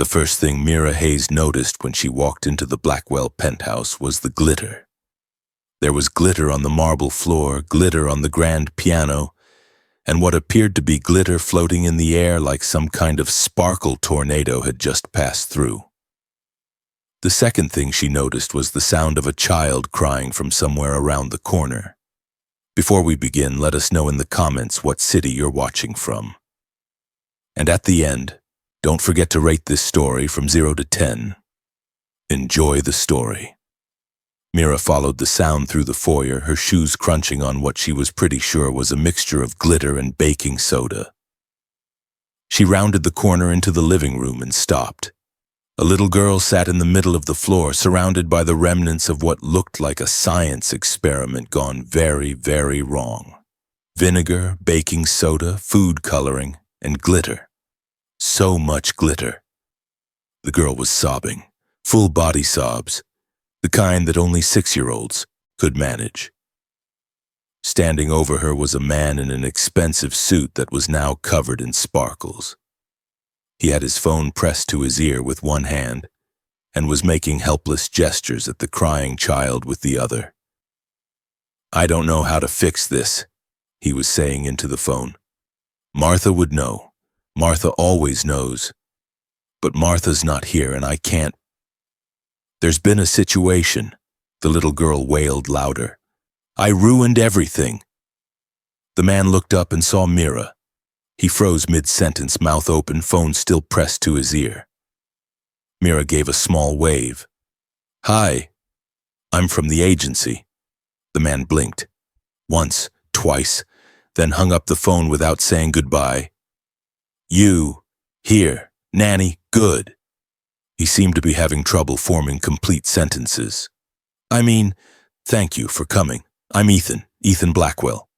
The first thing Mira Hayes noticed when she walked into the Blackwell penthouse was the glitter. There was glitter on the marble floor, glitter on the grand piano, and what appeared to be glitter floating in the air like some kind of sparkle tornado had just passed through. The second thing she noticed was the sound of a child crying from somewhere around the corner. Before we begin, let us know in the comments what city you're watching from. And at the end, don't forget to rate this story from 0 to 10. Enjoy the story. Mira followed the sound through the foyer, her shoes crunching on what she was pretty sure was a mixture of glitter and baking soda. She rounded the corner into the living room and stopped. A little girl sat in the middle of the floor, surrounded by the remnants of what looked like a science experiment gone very, very wrong. Vinegar, baking soda, food coloring, and glitter. So much glitter. The girl was sobbing, full body sobs, the kind that only 6-year-olds could manage. Standing over her was a man in an expensive suit that was now covered in sparkles. He had his phone pressed to his ear with one hand and was making helpless gestures at the crying child with the other. "I don't know how to fix this," he was saying into the phone. "Martha would know. Martha always knows. But Martha's not here and I can't." "There's been a situation," the little girl wailed louder. "I ruined everything." The man looked up and saw Mira. He froze mid-sentence, mouth open, phone still pressed to his ear. Mira gave a small wave. "Hi, I'm from the agency." The man blinked. Once, twice, then hung up the phone without saying goodbye. "You, here, Nanny, good." He seemed to be having trouble forming complete sentences. "I mean, thank you for coming. I'm Ethan Blackwell.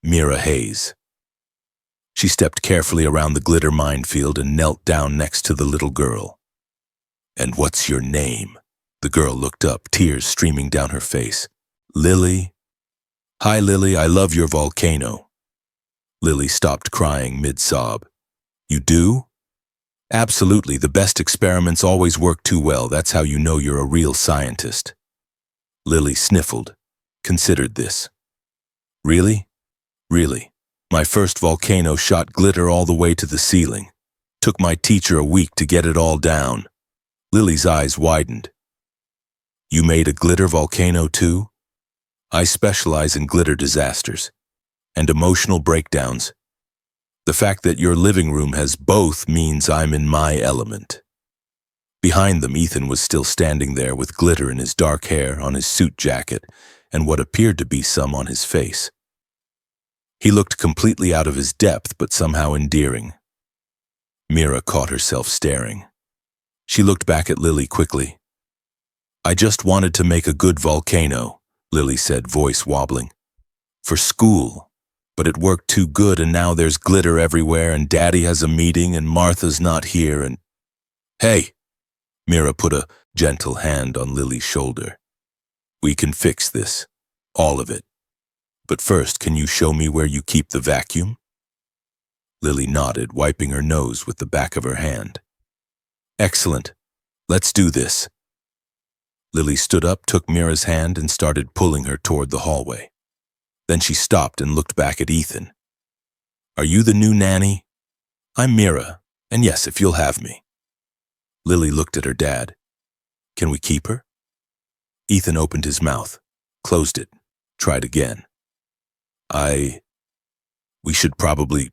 Mira Hayes." She stepped carefully around the glitter minefield and knelt down next to the little girl. "And what's your name?" The girl looked up, tears streaming down her face. "Lily." "Hi, Lily, I love your volcano." Lily stopped crying mid-sob. "You do?" "Absolutely, the best experiments always work too well. That's how you know you're a real scientist." Lily sniffled, considered this. "Really? Really. My first volcano shot glitter all the way to the ceiling. Took my teacher a week to get it all down." Lily's eyes widened. "You made a glitter volcano too?" "I specialize in glitter disasters and emotional breakdowns. The fact that your living room has both means I'm in my element." Behind them, Ethan was still standing there with glitter in his dark hair, on his suit jacket, and what appeared to be some on his face. He looked completely out of his depth, but somehow endearing. Mira caught herself staring. She looked back at Lily quickly. "I just wanted to make a good volcano," Lily said, voice wobbling. "For school. But it worked too good and now there's glitter everywhere and Daddy has a meeting and Martha's not here and—" "Hey!" Mira put a gentle hand on Lily's shoulder. "We can fix this. All of it. But first, can you show me where you keep the vacuum?" Lily nodded, wiping her nose with the back of her hand. "Excellent. Let's do this." Lily stood up, took Mira's hand, and started pulling her toward the hallway. Then she stopped and looked back at Ethan. "Are you the new nanny?" "I'm Mira, and yes, if you'll have me." Lily looked at her dad. "Can we keep her?" Ethan opened his mouth, closed it, tried again. We should probably—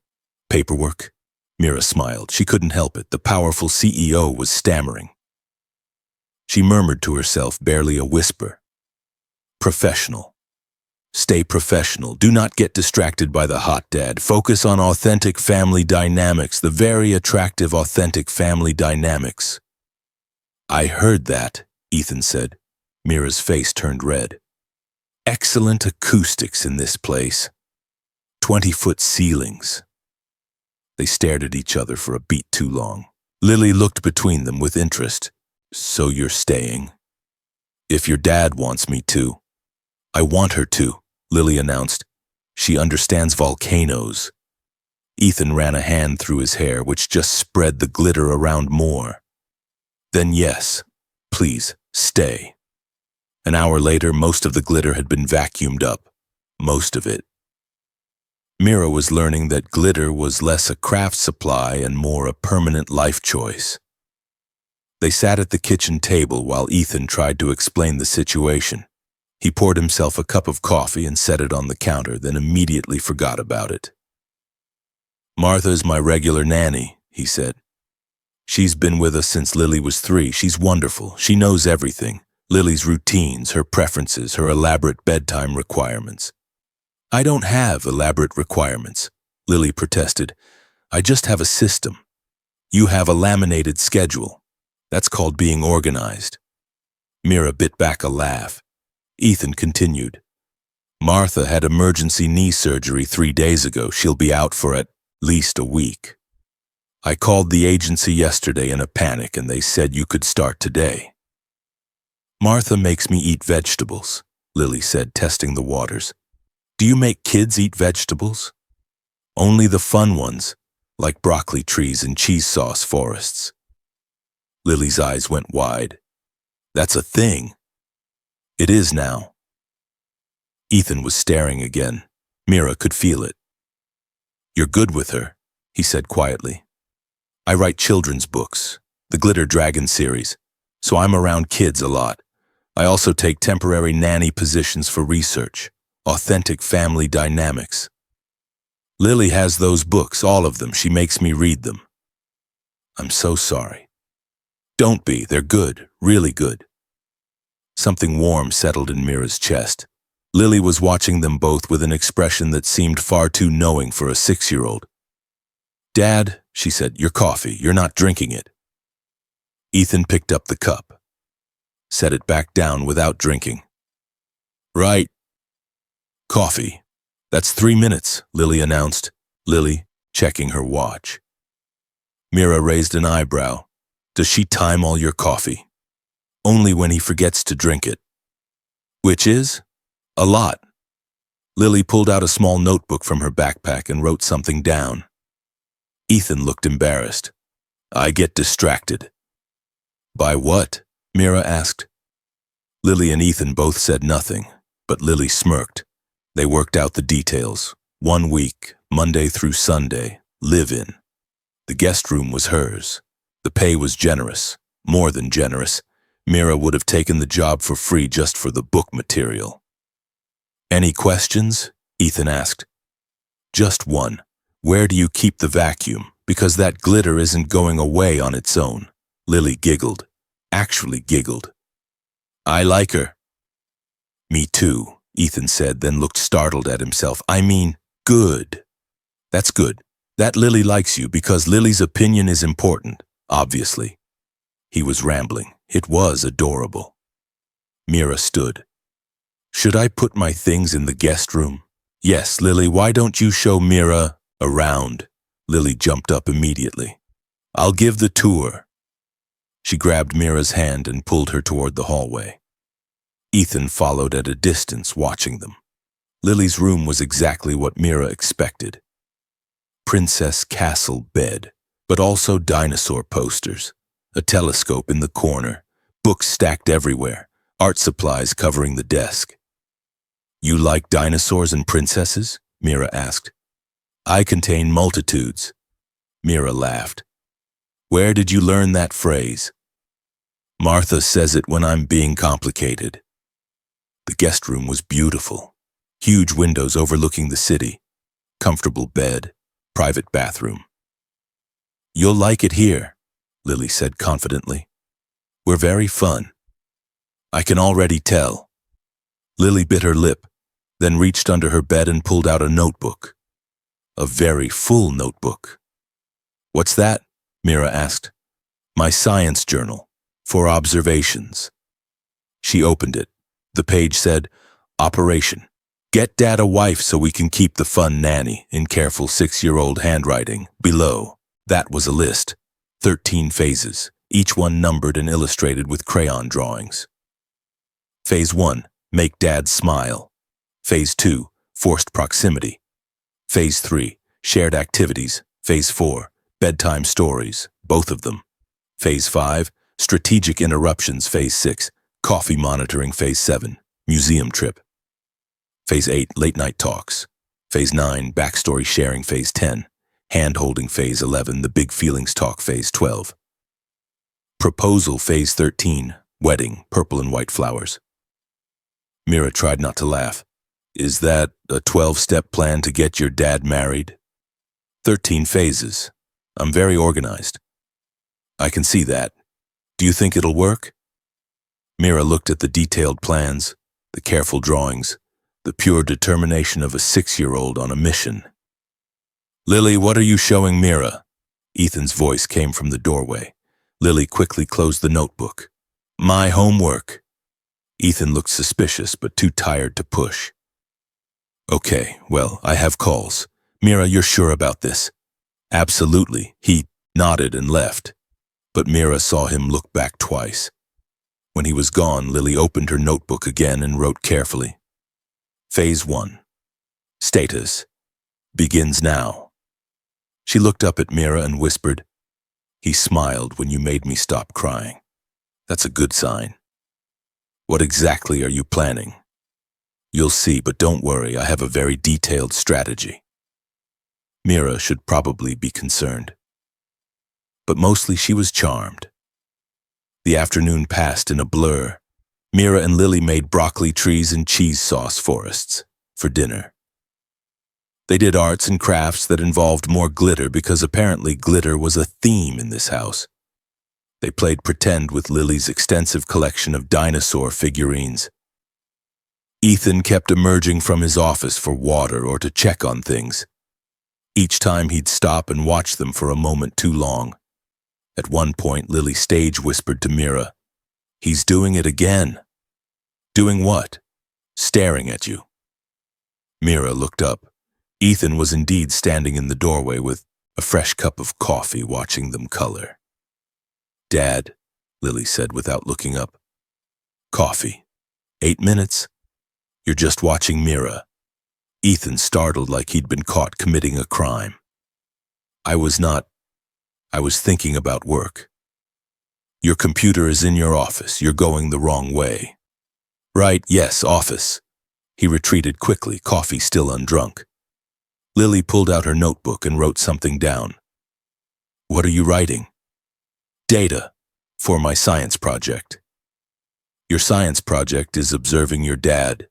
Paperwork?" Mira smiled. She couldn't help it. The powerful CEO was stammering. She murmured to herself, barely a whisper. "Professional. Stay professional. Do not get distracted by the hot dad. Focus on authentic family dynamics, the very attractive authentic family dynamics." "I heard that," Ethan said. Mira's face turned red. "Excellent acoustics in this place. 20-foot ceilings." They stared at each other for a beat too long. Lily looked between them with interest. "So you're staying?" "If your dad wants me to." "I want her to," Lily announced. "She understands volcanoes." Ethan ran a hand through his hair, which just spread the glitter around more. Then yes, please, stay. An hour later, most of the glitter had been vacuumed up. Most of it. Mira was learning that glitter was less a craft supply and more a permanent life choice. They sat at the kitchen table while Ethan tried to explain the situation. He poured himself a cup of coffee and set it on the counter, then immediately forgot about it. "Martha's my regular nanny," he said. "She's been with us since Lily was 3. She's wonderful. She knows everything. Lily's routines, her preferences, her elaborate bedtime requirements." "I don't have elaborate requirements," Lily protested. "I just have a system. You have a laminated schedule. That's called being organized." Mira bit back a laugh. Ethan continued. "Martha had emergency knee surgery 3 days ago. She'll be out for at least a week. I called the agency yesterday in a panic and they said you could start today." "Martha makes me eat vegetables," Lily said, testing the waters. "Do you make kids eat vegetables?" "Only the fun ones, like broccoli trees and cheese sauce forests." Lily's eyes went wide. "That's a thing." "It is now." Ethan was staring again. Mira could feel it. "You're good with her," he said quietly. "I write children's books, the Glitter Dragon series, so I'm around kids a lot. I also take temporary nanny positions for research, authentic family dynamics. Lily has those books, all of them. She makes me read them." "I'm so sorry." "Don't be. They're good, really good." Something warm settled in Mira's chest. Lily was watching them both with an expression that seemed far too knowing for a 6-year-old. "Dad," she said, "your coffee. You're not drinking it." Ethan picked up the cup, set it back down without drinking. "Right. Coffee. That's 3 minutes," Lily announced. Lily, checking her watch. Mira raised an eyebrow. "Does she time all your coffee?" "Only when he forgets to drink it." "Which is?" "A lot." Lily pulled out a small notebook from her backpack and wrote something down. Ethan looked embarrassed. "I get distracted." "By what?" Mira asked. Lily and Ethan both said nothing, but Lily smirked. They worked out the details. 1 week, Monday through Sunday, live-in. The guest room was hers. The pay was generous, more than generous. Mira would have taken the job for free just for the book material. "Any questions?" Ethan asked. "Just one. Where do you keep the vacuum? Because that glitter isn't going away on its own." Lily giggled. Actually giggled. "I like her." "Me too," Ethan said, then looked startled at himself. "I mean, good." "That's good. That Lily likes you because Lily's opinion is important, obviously." He was rambling. It was adorable. Mira stood. "Should I put my things in the guest room?" "Yes, Lily, why don't you show Mira around?" Lily jumped up immediately. "I'll give the tour." She grabbed Mira's hand and pulled her toward the hallway. Ethan followed at a distance, watching them. Lily's room was exactly what Mira expected. Princess castle bed, but also dinosaur posters, a telescope in the corner, books stacked everywhere, art supplies covering the desk. "You like dinosaurs and princesses?" Mira asked. "I contain multitudes." Mira laughed. "Where did you learn that phrase?" "Martha says it when I'm being complicated." The guest room was beautiful. Huge windows overlooking the city. Comfortable bed, private bathroom. "You'll like it here," Lily said confidently. "We're very fun." "I can already tell." Lily bit her lip, then reached under her bed and pulled out a notebook. A very full notebook. "What's that?" Mira asked. "My science journal, for observations." She opened it. The page said, "Operation. Get Dad a wife so we can keep the fun nanny," in careful 6-year-old handwriting. Below, that was a list. 13 phases, each one numbered and illustrated with crayon drawings. Phase 1, make Dad smile. Phase 2, forced proximity. Phase 3, shared activities. Phase 4, bedtime stories, both of them. Phase 5, Strategic interruptions, Phase 6. Coffee monitoring, Phase 7. Museum trip. Phase 8, late night talks. Phase 9, backstory sharing, Phase 10. Hand-holding, Phase 11. The big feelings talk, Phase 12. Proposal, Phase 13. Wedding, purple and white flowers. Mira tried not to laugh. Is that a 12-step plan to get your dad married? 13 phases. I'm very organized. I can see that. Do you think it'll work? Mira looked at the detailed plans, the careful drawings, the pure determination of a 6-year-old on a mission. Lily, what are you showing Mira? Ethan's voice came from the doorway. Lily quickly closed the notebook. My homework. Ethan looked suspicious, but too tired to push. Okay, well, I have calls. Mira, you're sure about this? Absolutely. He nodded and left. But Mira saw him look back twice. When he was gone, Lily opened her notebook again and wrote carefully. Phase 1. Status. Begins now. She looked up at Mira and whispered, He smiled when you made me stop crying. That's a good sign. What exactly are you planning? You'll see, but don't worry, I have a very detailed strategy. Mira should probably be concerned. But mostly she was charmed. The afternoon passed in a blur. Mira and Lily made broccoli trees and cheese sauce forests for dinner. They did arts and crafts that involved more glitter because apparently glitter was a theme in this house. They played pretend with Lily's extensive collection of dinosaur figurines. Ethan kept emerging from his office for water or to check on things. Each time he'd stop and watch them for a moment too long. At one point, Lily stage whispered to Mira, He's doing it again. Doing what? Staring at you. Mira looked up. Ethan was indeed standing in the doorway with a fresh cup of coffee, watching them color. Dad, Lily said without looking up. Coffee. 8 minutes? You're just watching Mira. Ethan startled like he'd been caught committing a crime. I was thinking about work. Your computer is in your office. You're going the wrong way. Right, yes, office. He retreated quickly, coffee still undrunk. Lily pulled out her notebook and wrote something down. What are you writing? Data, for my science project. Your science project is observing your dad.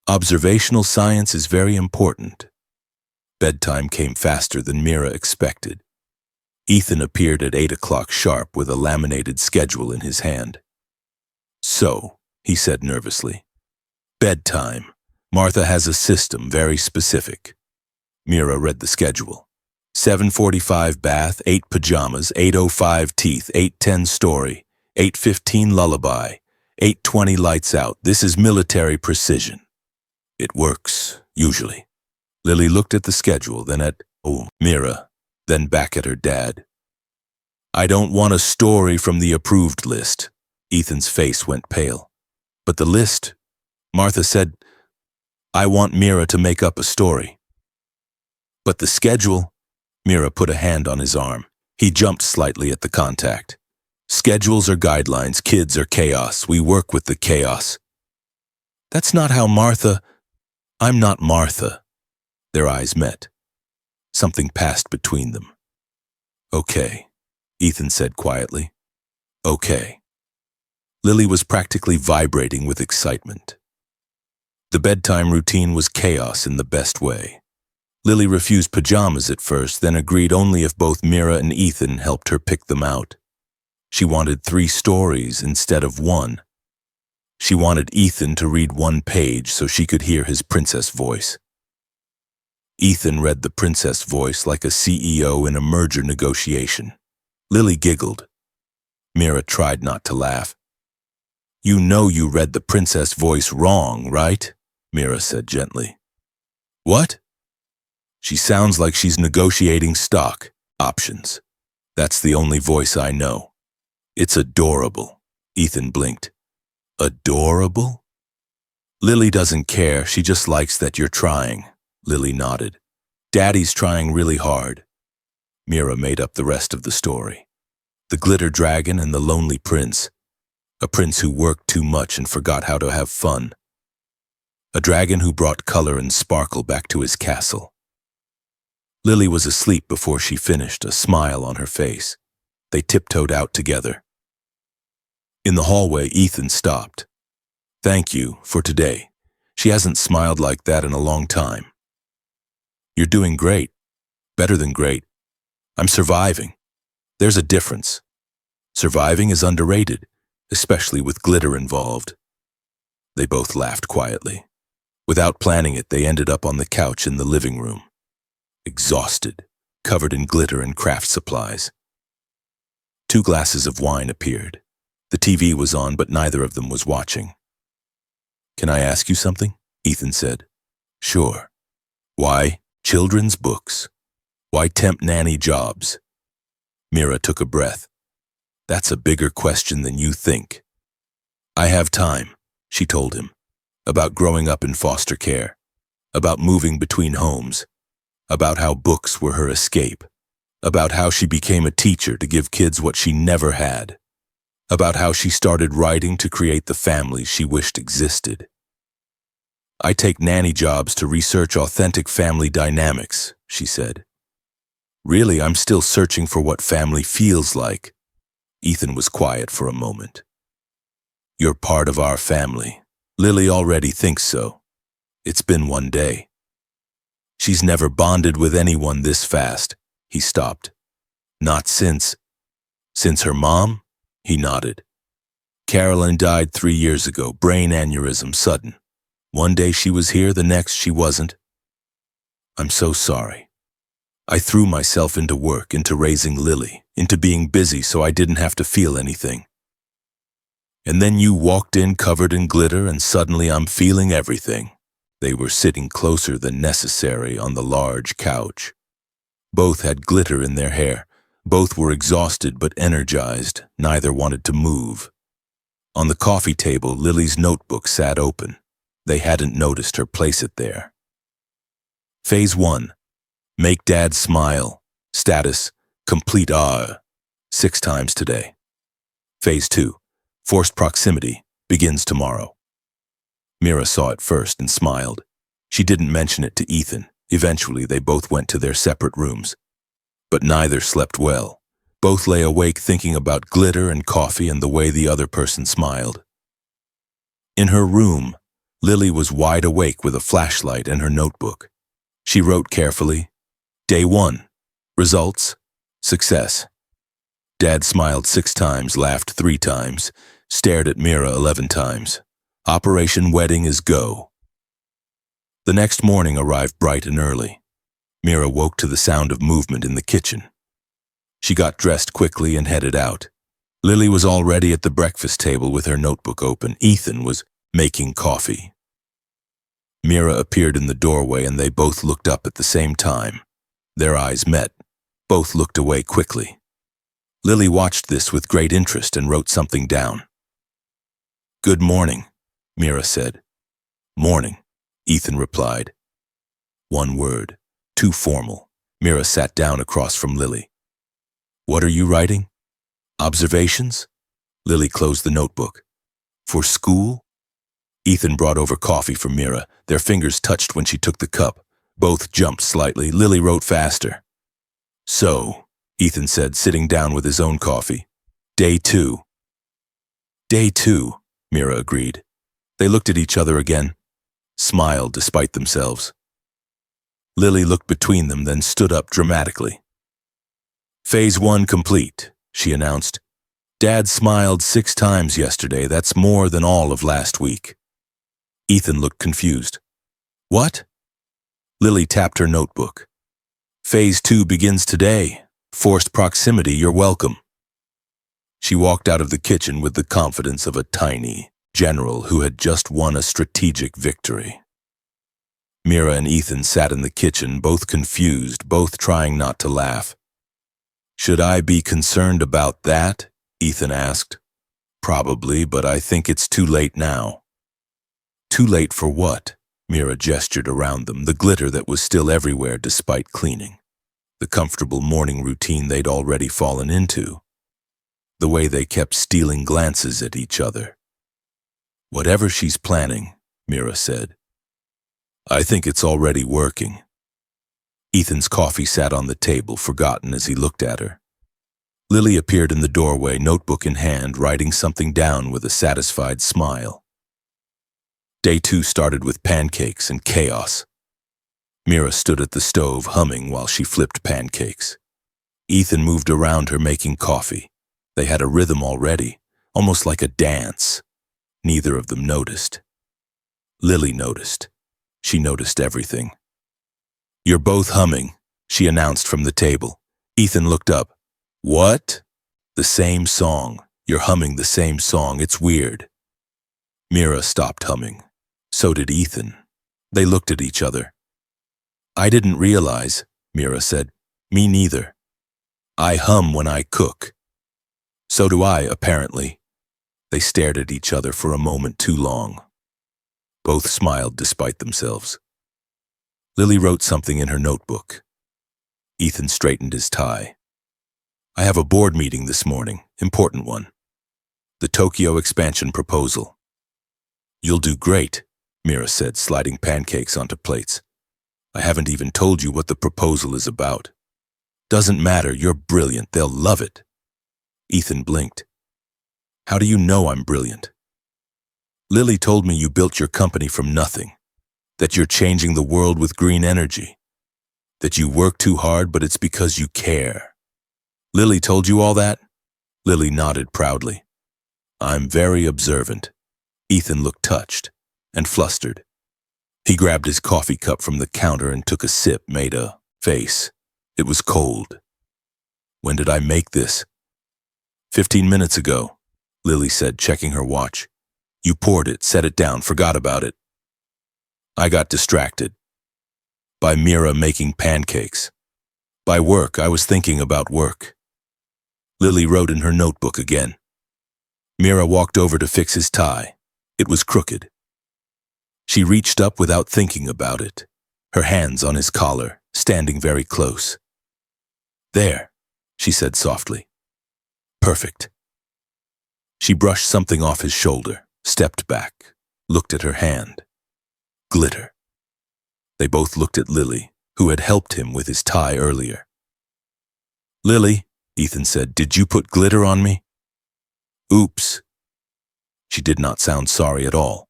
Observational science is very important. Bedtime came faster than Mira expected. Ethan appeared at 8 o'clock sharp with a laminated schedule in his hand. So, he said nervously, bedtime. Martha has a system very specific. Mira read the schedule. 7:45 bath, 8 pajamas, 8:05 teeth, 8:10 story, 8:15 lullaby, 8:20 lights out. This is military precision. It works, usually. Lily looked at the schedule, then at, Mira, then back at her dad. I don't want a story from the approved list. Ethan's face went pale. But the list, Martha said, I want Mira to make up a story. But the schedule, Mira put a hand on his arm. He jumped slightly at the contact. Schedules are guidelines, kids are chaos. We work with the chaos. That's not how Martha... I'm not Martha. Their eyes met. Something passed between them. Okay, Ethan said quietly. Okay. Lily was practically vibrating with excitement. The bedtime routine was chaos in the best way. Lily refused pajamas at first, then agreed only if both Mira and Ethan helped her pick them out. She wanted 3 stories instead of 1. She wanted Ethan to read 1 page so she could hear his princess voice. Ethan read the princess voice like a CEO in a merger negotiation. Lily giggled. Mira tried not to laugh. You know you read the princess voice wrong, right? Mira said gently. What? She sounds like she's negotiating stock options. That's the only voice I know. It's adorable. Ethan blinked. Adorable? Lily doesn't care. She just likes that you're trying. Lily nodded. Daddy's trying really hard. Mira made up the rest of the story. The glitter dragon and the lonely prince. A prince who worked too much and forgot how to have fun. A dragon who brought color and sparkle back to his castle. Lily was asleep before she finished, a smile on her face. They tiptoed out together. In the hallway, Ethan stopped. "Thank you for today. She hasn't smiled like that in a long time." "You're doing great. Better than great. I'm surviving. There's a difference. Surviving is underrated, especially with glitter involved." They both laughed quietly. Without planning it, they ended up on the couch in the living room. Exhausted, covered in glitter and craft supplies. 2 glasses of wine appeared. The TV was on, but neither of them was watching. "Can I ask you something?" Ethan said. "Sure. Why children's books? Why temp nanny jobs?" Mira took a breath. "That's a bigger question than you think." "I have time," she told him, about growing up in foster care, about moving between homes, about how books were her escape, about how she became a teacher to give kids what she never had, about how she started writing to create the family she wished existed. "I take nanny jobs to research authentic family dynamics," she said. "Really, I'm still searching for what family feels like." Ethan was quiet for a moment. "You're part of our family. Lily already thinks so. It's been one day." "She's never bonded with anyone this fast." He stopped. "Not since her mom?" He nodded. "Carolyn died 3 years ago, brain aneurysm, sudden. One day she was here, the next she wasn't." "I'm so sorry. I threw myself into work, into raising Lily, into being busy so I didn't have to feel anything. And then you walked in covered in glitter and suddenly I'm feeling everything." They were sitting closer than necessary on the large couch. Both had glitter in their hair. Both were exhausted but energized. Neither wanted to move. On the coffee table, Lily's notebook sat open. They hadn't noticed her place it there. Phase 1. Make Dad smile. Status, complete 6 times today. Phase 2. Forced proximity, begins tomorrow. Mira saw it first and smiled. She didn't mention it to Ethan. Eventually, they both went to their separate rooms. But neither slept well. Both lay awake thinking about glitter and coffee and the way the other person smiled. In her room, Lily was wide awake with a flashlight and her notebook. She wrote carefully, "Day 1. Results. Success." Dad smiled 6 times, laughed 3 times, stared at Mira 11 times. Operation Wedding is go. The next morning arrived bright and early. Mira woke to the sound of movement in the kitchen. She got dressed quickly and headed out. Lily was already at the breakfast table with her notebook open. Ethan was making coffee. Mira appeared in the doorway and they both looked up at the same time. Their eyes met. Both looked away quickly. Lily watched this with great interest and wrote something down. "Good morning," Mira said. "Morning," Ethan replied. One word, too formal. Mira sat down across from Lily. "What are you writing?" "Observations?" Lily closed the notebook. "For school?" Ethan brought over coffee for Mira. Their fingers touched when she took the cup. Both jumped slightly. Lily wrote faster. "So," Ethan said, sitting down with his own coffee. "Day 2. "Day 2, Mira agreed. They looked at each other again, smiled despite themselves. Lily looked between them, then stood up dramatically. "Phase 1 complete," she announced. "Dad smiled 6 times yesterday. That's more than all of last week." Ethan looked confused. "What?" Lily tapped her notebook. "Phase 2 begins today. Forced proximity, you're welcome." She walked out of the kitchen with the confidence of a tiny general who had just won a strategic victory. Mira and Ethan sat in the kitchen, both confused, both trying not to laugh. "Should I be concerned about that?" Ethan asked. "Probably, but I think it's too late now." "Too late for what?" Mira gestured around them, the glitter that was still everywhere despite cleaning. The comfortable morning routine they'd already fallen into. the way they kept stealing glances at each other. "Whatever she's planning," Mira said. "I think it's already working." Ethan's coffee sat on the table, forgotten as he looked at her. Lily appeared in the doorway, notebook in hand, writing something down with a satisfied smile. Day 2 started with pancakes and chaos. Mira stood at the stove, humming while she flipped pancakes. Ethan moved around her, making coffee. They had a rhythm already, almost like a dance. Neither of them noticed. Lily noticed. She noticed everything. "You're both humming," she announced from the table. Ethan looked up. "What?" "The same song. You're humming the same song. It's weird." Mira stopped humming. So did Ethan. They looked at each other. "I didn't realize," Mira said. "Me neither. I hum when I cook." "So do I, apparently." They stared at each other for a moment too long. Both smiled despite themselves. Lily wrote something in her notebook. Ethan straightened his tie. "I have a board meeting this morning, important one. The Tokyo expansion proposal." "You'll do great," Mira said, sliding pancakes onto plates. "I haven't even told you what the proposal is about." "Doesn't matter, you're brilliant, they'll love it." Ethan blinked. "How do you know I'm brilliant?" "Lily told me you built your company from nothing, that you're changing the world with green energy, that you work too hard, but it's because you care." "Lily told you all that?" Lily nodded proudly. "I'm very observant." Ethan looked touched and flustered. He grabbed his coffee cup from the counter and took a sip, made a face. It was cold. "When did I make this?" 15 minutes ago, Lily said, checking her watch. "You poured it, set it down, forgot about it." "I got distracted. By Mira making pancakes. By work, I was thinking about work." Lily wrote in her notebook again. Mira walked over to fix his tie. It was crooked. She reached up without thinking about it, her hands on his collar, standing very close. "There," she said softly. "Perfect." She brushed something off his shoulder, stepped back, looked at her hand. Glitter. They both looked at Lily, who had helped him with his tie earlier. "Lily," Ethan said, "did you put glitter on me?" "Oops." She did not sound sorry at all.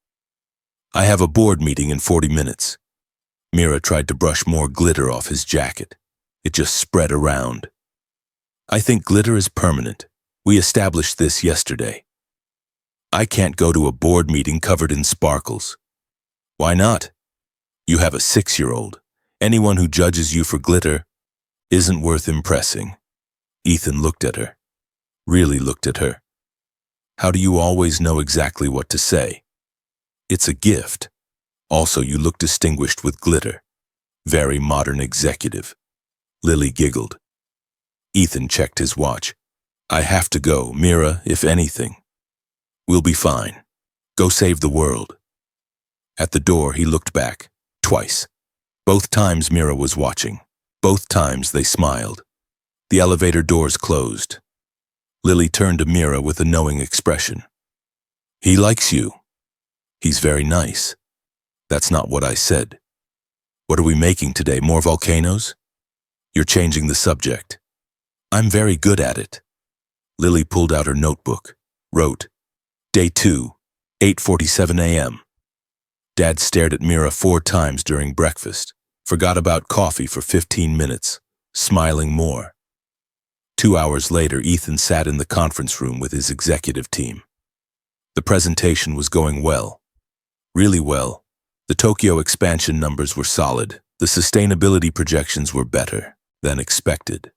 "I have a board meeting in 40 minutes. Mira tried to brush more glitter off his jacket. It just spread around. "I think glitter is permanent. We established this yesterday. I can't go to a board meeting covered in sparkles." "Why not?" "You have a 6-year-old. Anyone who judges you for glitter isn't worth impressing." Ethan looked at her. Really looked at her. "How do you always know exactly what to say?" "It's a gift. Also, you look distinguished with glitter. Very modern executive." Lily giggled. Ethan checked his watch. "I have to go, Mira, if anything. We'll be fine. Go save the world." At the door, he looked back, twice. Both times Mira was watching. Both times they smiled. The elevator doors closed. Lily turned to Mira with a knowing expression. "He likes you." "He's very nice." "That's not what I said." "What are we making today, more volcanoes?" "You're changing the subject." "I'm very good at it." Lily pulled out her notebook, wrote, Day 2, 8:47 a.m. Dad stared at Mira 4 times during breakfast, forgot about coffee for 15 minutes, smiling more. 2 hours later, Ethan sat in the conference room with his executive team. The presentation was going well. Really well. The Tokyo expansion numbers were solid. The sustainability projections were better than expected.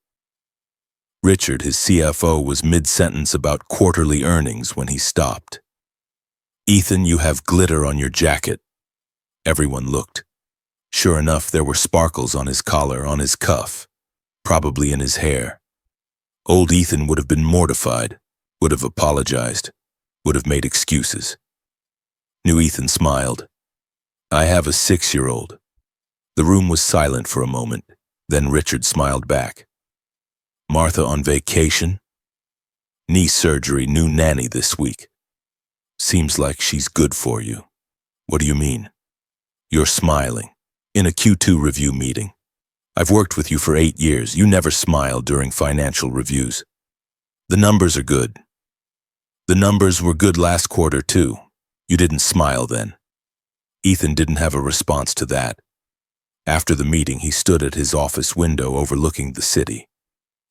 Richard, his CFO, was mid-sentence about quarterly earnings when he stopped. "Ethan, you have glitter on your jacket." Everyone looked. Sure enough, there were sparkles on his collar, on his cuff, probably in his hair. Old Ethan would have been mortified, would have apologized, would have made excuses. New Ethan smiled. "I have a 6-year-old. The room was silent for a moment, then Richard smiled back. "Martha on vacation?" Knee surgery, new nanny this week. Seems like she's good for you. What do you mean? You're smiling. In a Q2 review meeting. I've worked with you for 8 years. You never smile during financial reviews. The numbers are good. The numbers were good last quarter too. You didn't smile then. Ethan didn't have a response to that. After the meeting, he stood at his office window overlooking the city.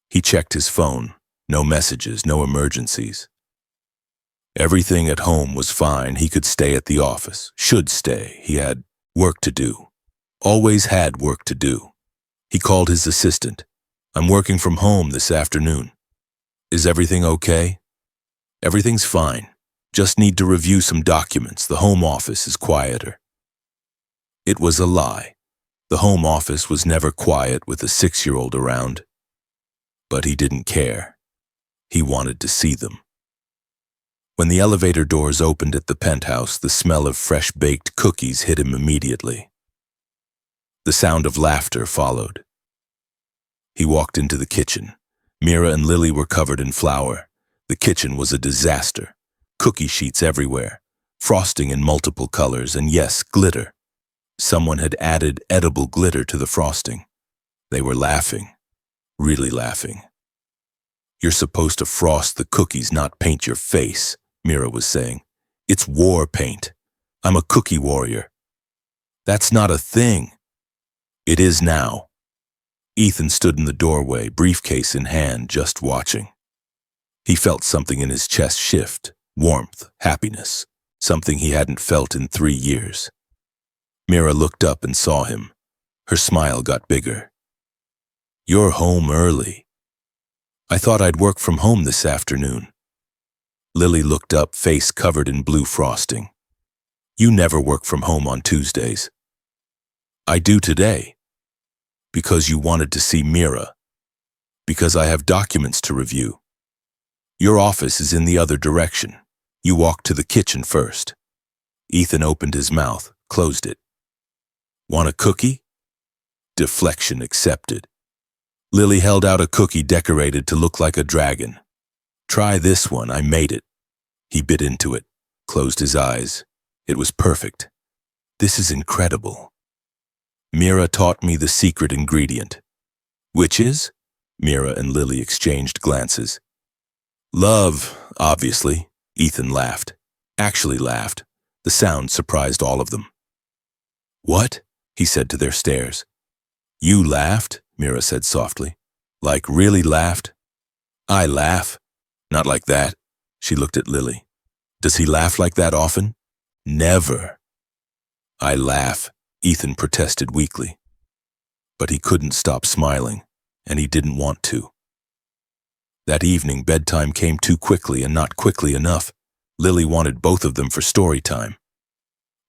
He checked his phone. No messages, no emergencies. Everything at home was fine. He could stay at the office. Should stay. He had work to do. Always had work to do. He called his assistant. I'm working from home this afternoon. Is everything okay? Everything's fine. Just need to review some documents. The home office is quieter. It was a lie. The home office was never quiet with a 6-year-old around. But he didn't care. He wanted to see them. When the elevator doors opened at the penthouse, the smell of fresh-baked cookies hit him immediately. The sound of laughter followed. He walked into the kitchen. Mira and Lily were covered in flour. The kitchen was a disaster. Cookie sheets everywhere, frosting in multiple colors, and yes, glitter. Someone had added edible glitter to the frosting. They were laughing, really laughing. You're supposed to frost the cookies, not paint your face, Mira was saying. It's war paint. I'm a cookie warrior. That's not a thing. It is now. Ethan stood in the doorway, briefcase in hand, just watching. He felt something in his chest shift, warmth, happiness, something he hadn't felt in 3 years. Mira looked up and saw him. Her smile got bigger. You're home early. I thought I'd work from home this afternoon. Lily looked up, face covered in blue frosting. You never work from home on Tuesdays. I do today. Because you wanted to see Mira. Because I have documents to review. Your office is in the other direction. You walked to the kitchen first. Ethan opened his mouth, closed it. Want a cookie? Deflection accepted. Lily held out a cookie decorated to look like a dragon. Try this one, I made it. He bit into it, closed his eyes. It was perfect. This is incredible. Mira taught me the secret ingredient. Which is? Mira and Lily exchanged glances. Love, obviously. Ethan laughed. Actually laughed. The sound surprised all of them. What? He said to their stares. You laughed? Mira said softly. Like really laughed? I laugh. Not like that. She looked at Lily. Does he laugh like that often? Never. I laugh, Ethan protested weakly. But he couldn't stop smiling, and he didn't want to. That evening, bedtime came too quickly and not quickly enough. Lily wanted both of them for story time.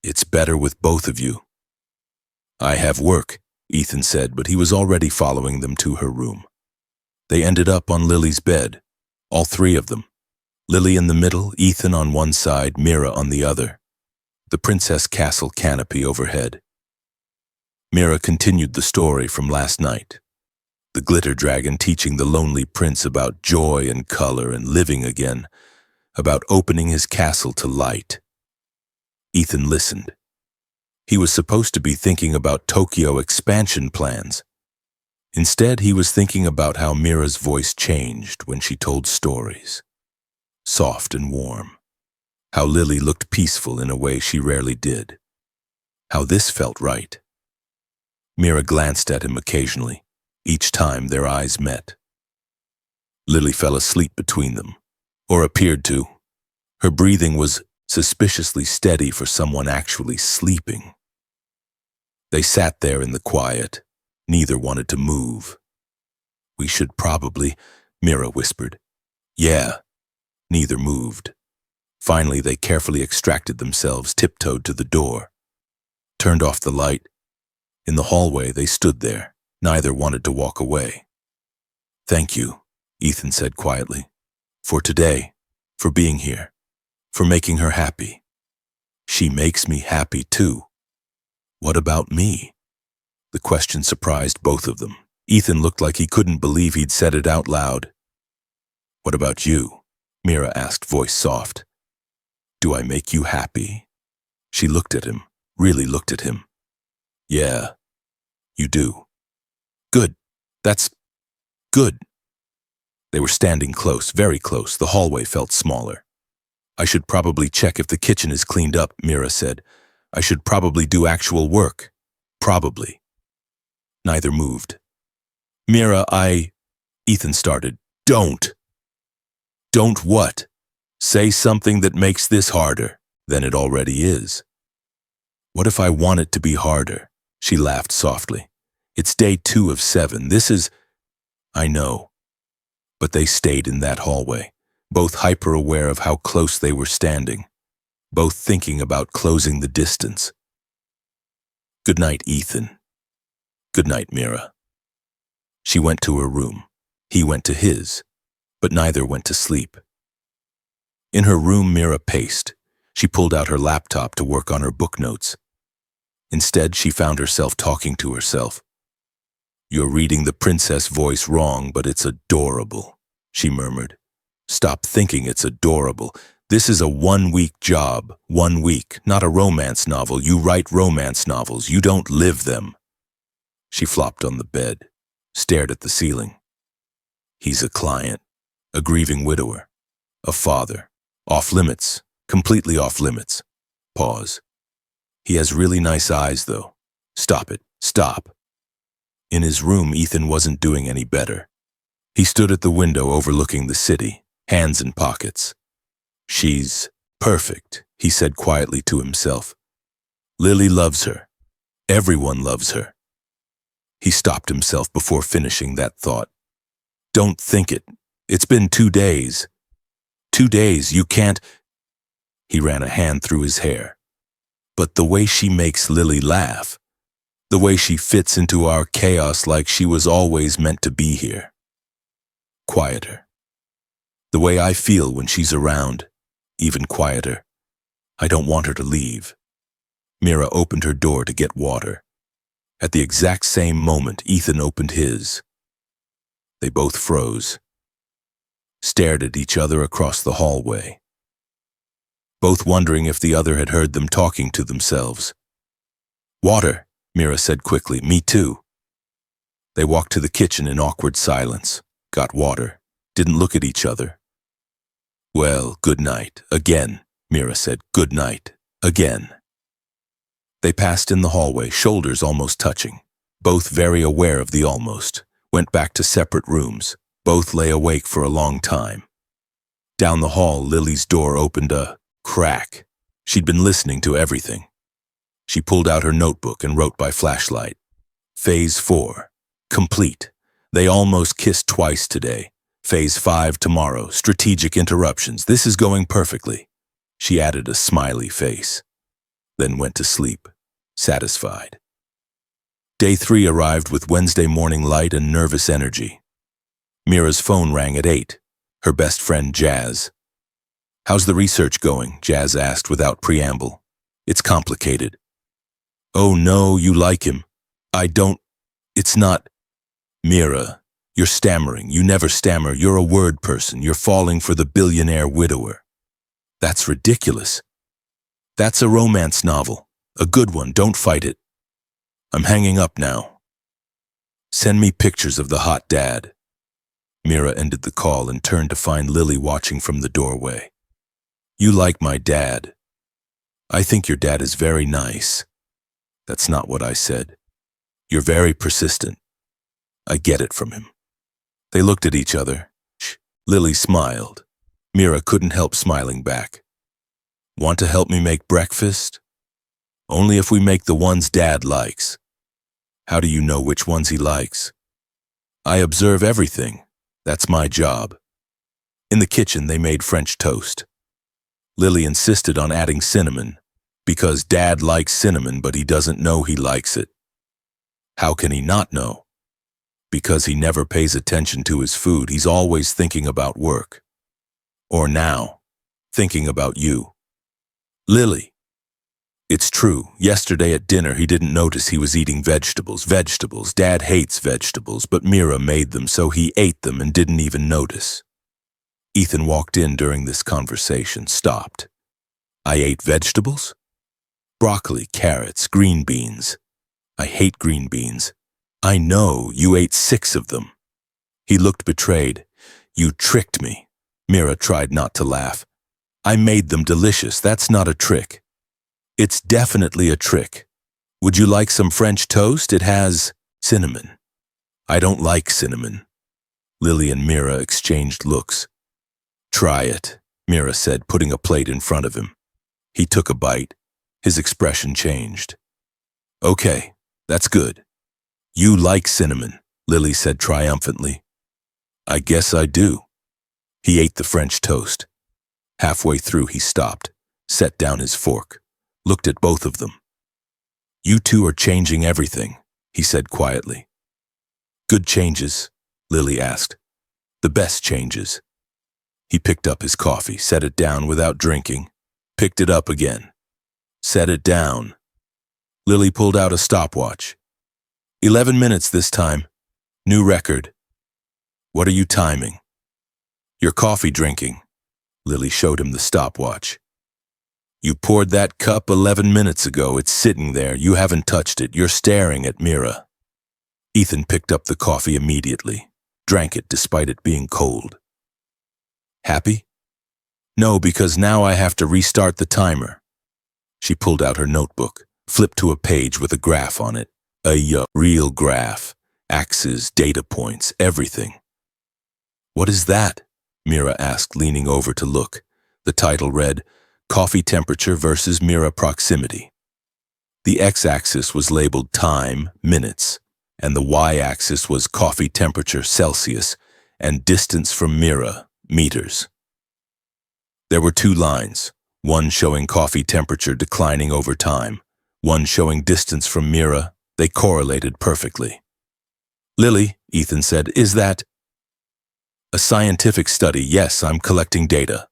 It's better with both of you. I have work, Ethan said, but he was already following them to her room. They ended up on Lily's bed, all 3 of them. Lily in the middle, Ethan on one side, Mira on the other. The princess castle canopy overhead. Mira continued the story from last night. The glitter dragon teaching the lonely prince about joy and color and living again, about opening his castle to light. Ethan listened. He was supposed to be thinking about Tokyo expansion plans. Instead, he was thinking about how Mira's voice changed when she told stories. Soft and warm. How Lily looked peaceful in a way she rarely did. How this felt right. Mira glanced at him occasionally, each time their eyes met. Lily fell asleep between them, or appeared to. Her breathing was suspiciously steady for someone actually sleeping. They sat there in the quiet. Neither wanted to move. We should probably, Mira whispered. Yeah. Neither moved. Finally, they carefully extracted themselves, tiptoed to the door, turned off the light. In the hallway, they stood there. Neither wanted to walk away. Thank you, Ethan said quietly, for today, for being here, for making her happy. She makes me happy too. What about me? The question surprised both of them. Ethan looked like he couldn't believe he'd said it out loud. What about you? Mira asked, voice soft. Do I make you happy? She looked at him, really looked at him. Yeah, you do. Good. That's good. They were standing close, very close. The hallway felt smaller. I should probably check if the kitchen is cleaned up, Mira said. I should probably do actual work. Probably. Neither moved. Mira, Ethan started. Don't. Don't what? Say something that makes this harder than it already is. What if I want it to be harder? She laughed softly. It's day 2 of 7. This is... I know. But they stayed in that hallway, both hyper-aware of how close they were standing, both thinking about closing the distance. Good night, Ethan. Good night, Mira. She went to her room. He went to his, but neither went to sleep. In her room, Mira paced. She pulled out her laptop to work on her book notes. Instead, she found herself talking to herself. You're reading the princess voice wrong, but it's adorable, she murmured. Stop thinking it's adorable. This is a 1-week job. 1 week, not a romance novel. You write romance novels. You don't live them. She flopped on the bed, stared at the ceiling. He's a client, a grieving widower, a father, off limits, completely off limits. Pause. He has really nice eyes, though. Stop it. Stop. In his room, Ethan wasn't doing any better. He stood at the window overlooking the city, hands in pockets. She's perfect, he said quietly to himself. Lily loves her. Everyone loves her. He stopped himself before finishing that thought. Don't think it. It's been 2 days. 2 days, you can't... He ran a hand through his hair. But the way she makes Lily laugh, the way she fits into our chaos like she was always meant to be here. Quieter. The way I feel when she's around, even quieter. I don't want her to leave. Mira opened her door to get water. At the exact same moment, Ethan opened his. They both froze, stared at each other across the hallway, both wondering if the other had heard them talking to themselves. Water, Mira said quickly. Me too. They walked to the kitchen in awkward silence, got water, didn't look at each other. Well, good night, again, Mira said. Good night, again. They passed in the hallway, shoulders almost touching, both very aware of the almost, went back to separate rooms, both lay awake for a long time. Down the hall, Lily's door opened a crack. She'd been listening to everything. She pulled out her notebook and wrote by flashlight. Phase 4. Complete. They almost kissed twice today. Phase 5 tomorrow. Strategic interruptions. This is going perfectly. She added a smiley face. Then went to sleep, satisfied. Day 3 arrived with Wednesday morning light and nervous energy. Mira's phone rang at 8. Her best friend, Jazz. How's the research going? Jazz asked without preamble. It's complicated. Oh no, you like him. I don't. It's not. Mira, you're stammering. You never stammer. You're a word person. You're falling for the billionaire widower. That's ridiculous. That's a romance novel. A good one. Don't fight it. I'm hanging up now. Send me pictures of the hot dad. Mira ended the call and turned to find Lily watching from the doorway. You like my dad. I think your dad is very nice. That's not what I said. You're very persistent. I get it from him. They looked at each other. Lily smiled. Mira couldn't help smiling back. Want to help me make breakfast? Only if we make the ones Dad likes. How do you know which ones he likes? I observe everything. That's my job. In the kitchen, they made French toast. Lily insisted on adding cinnamon, because Dad likes cinnamon, but he doesn't know he likes it. How can he not know? Because he never pays attention to his food. He's always thinking about work. Or now, thinking about you. Lily. It's true. Yesterday at dinner, he didn't notice he was eating vegetables. Vegetables. Dad hates vegetables, but Mira made them, so he ate them and didn't even notice. Ethan walked in during this conversation, stopped. I ate vegetables? Broccoli, carrots, green beans. I hate green beans. I know, you ate 6 of them. He looked betrayed. You tricked me. Mira tried not to laugh. I made them delicious, that's not a trick. It's definitely a trick. Would you like some French toast? It has cinnamon. I don't like cinnamon. Lily and Mira exchanged looks. Try it, Mira said, putting a plate in front of him. He took a bite. His expression changed. Okay, that's good. You like cinnamon, Lily said triumphantly. I guess I do. He ate the French toast. Halfway through, he stopped, set down his fork, looked at both of them. You two are changing everything, he said quietly. Good changes, Lily asked. The best changes. He picked up his coffee, set it down without drinking, picked it up again. Set it down. Lily pulled out a stopwatch. 11 minutes this time. New record. What are you timing? Your coffee drinking. Lily showed him the stopwatch. You poured that cup 11 minutes ago. It's sitting there. You haven't touched it. You're staring at Mira. Ethan picked up the coffee immediately, drank it despite it being cold. Happy? No, because now I have to restart the timer. She pulled out her notebook, flipped to a page with a graph on it. A real graph. Axes, data points, everything. What is that? Mira asked, leaning over to look. The title read, Coffee Temperature versus Mira Proximity. The x-axis was labeled time, minutes, and the y-axis was coffee temperature, Celsius, and distance from Mira, meters. There were 2 lines, one showing coffee temperature declining over time, one showing distance from Mira. They correlated perfectly. Lily, Ethan said, is that a scientific study? Yes, I'm collecting data.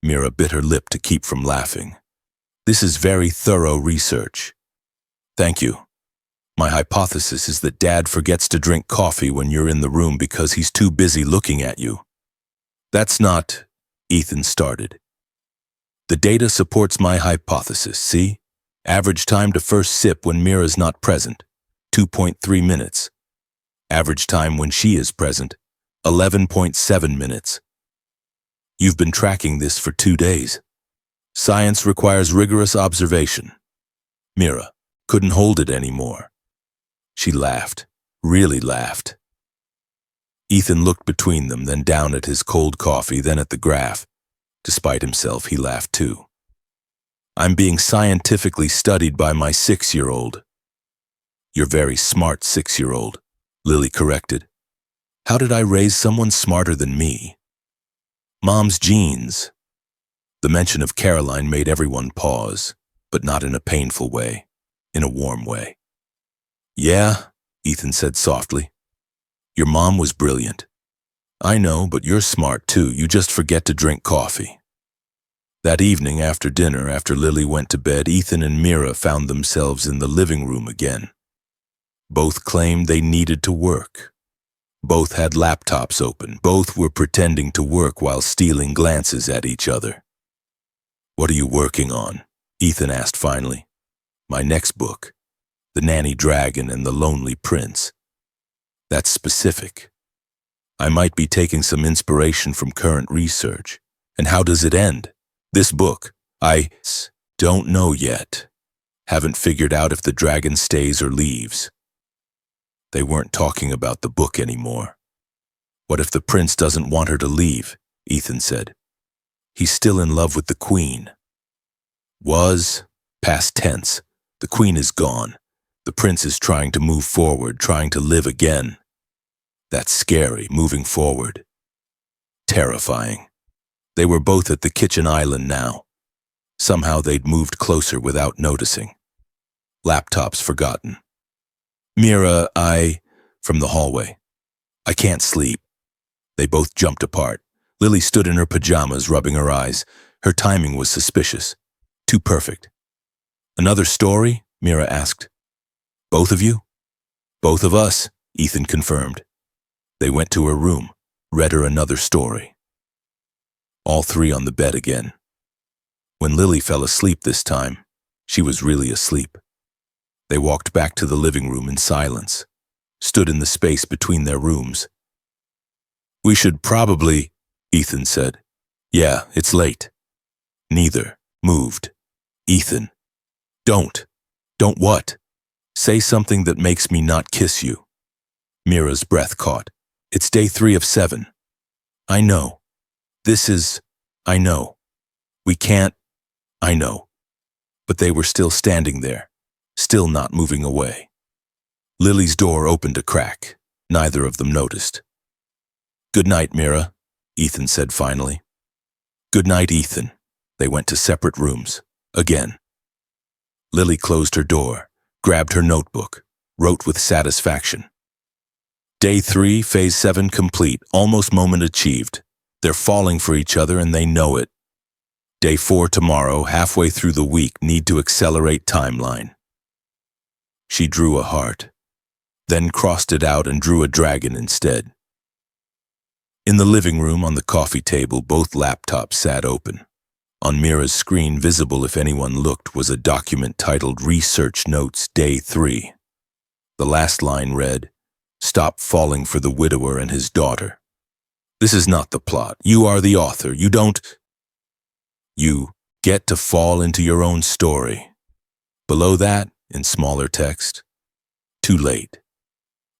Mira bit her lip to keep from laughing. This is very thorough research. Thank you. My hypothesis is that Dad forgets to drink coffee when you're in the room because he's too busy looking at you. That's not, Ethan started. The data supports my hypothesis, see? Average time to first sip when Mira's not present, 2.3 minutes. Average time when she is present, 11.7 minutes. You've been tracking this for 2 days. Science requires rigorous observation. Mira couldn't hold it anymore. She laughed, really laughed. Ethan looked between them, then down at his cold coffee, then at the graph. Despite himself, he laughed too. I'm being scientifically studied by my 6-year-old. You're very smart, 6-year-old, Lily corrected. How did I raise someone smarter than me? Mom's genes. The mention of Caroline made everyone pause, but not in a painful way, in a warm way. Yeah, Ethan said softly. Your mom was brilliant. I know, but you're smart too. You just forget to drink coffee. That evening after dinner, after Lily went to bed, Ethan and Mira found themselves in the living room again. Both claimed they needed to work. Both had laptops open. Both were pretending to work while stealing glances at each other. What are you working on? Ethan asked finally. My next book, The Nanny Dragon and the Lonely Prince. That's specific. I might be taking some inspiration from current research. And how does it end? This book, I don't know yet. Haven't figured out if the dragon stays or leaves. They weren't talking about the book anymore. What if the prince doesn't want her to leave? Ethan said. He's still in love with the queen. Was, past tense. The queen is gone. The prince is trying to move forward, trying to live again. That's scary, moving forward. Terrifying. They were both at the kitchen island now. Somehow they'd moved closer without noticing. Laptops forgotten. Mira, from the hallway. I can't sleep. They both jumped apart. Lily stood in her pajamas, rubbing her eyes. Her timing was suspicious. Too perfect. Another story? Mira asked. Both of you? Both of us, Ethan confirmed. They went to her room, read her another story. all three on the bed again. When Lily fell asleep this time, she was really asleep. They walked back to the living room in silence, stood in the space between their rooms. "We should probably," Ethan said. "Yeah, it's late." Neither moved. "Ethan, don't. Don't what? Say something that makes me not kiss you." Mira's breath caught. "It's day 3 of 7. I know. I know. We can't, I know." But they were still standing there, still not moving away. Lily's door opened a crack. Neither of them noticed. "Good night, Mira," Ethan said finally. "Good night, Ethan." They went to separate rooms. Again. Lily closed her door, grabbed her notebook, wrote with satisfaction. Day 3, Phase 7 complete, almost moment achieved. They're falling for each other and they know it. Day 4 tomorrow, halfway through the week, need to accelerate timeline. She drew a heart, then crossed it out and drew a dragon instead. In the living room on the coffee table, both laptops sat open. On Mira's screen, visible if anyone looked, was a document titled Research Notes Day 3. The last line read, "Stop falling for the widower and his daughter. This is not the plot. You are the author. You get to fall into your own story." Below that, in smaller text, "Too late.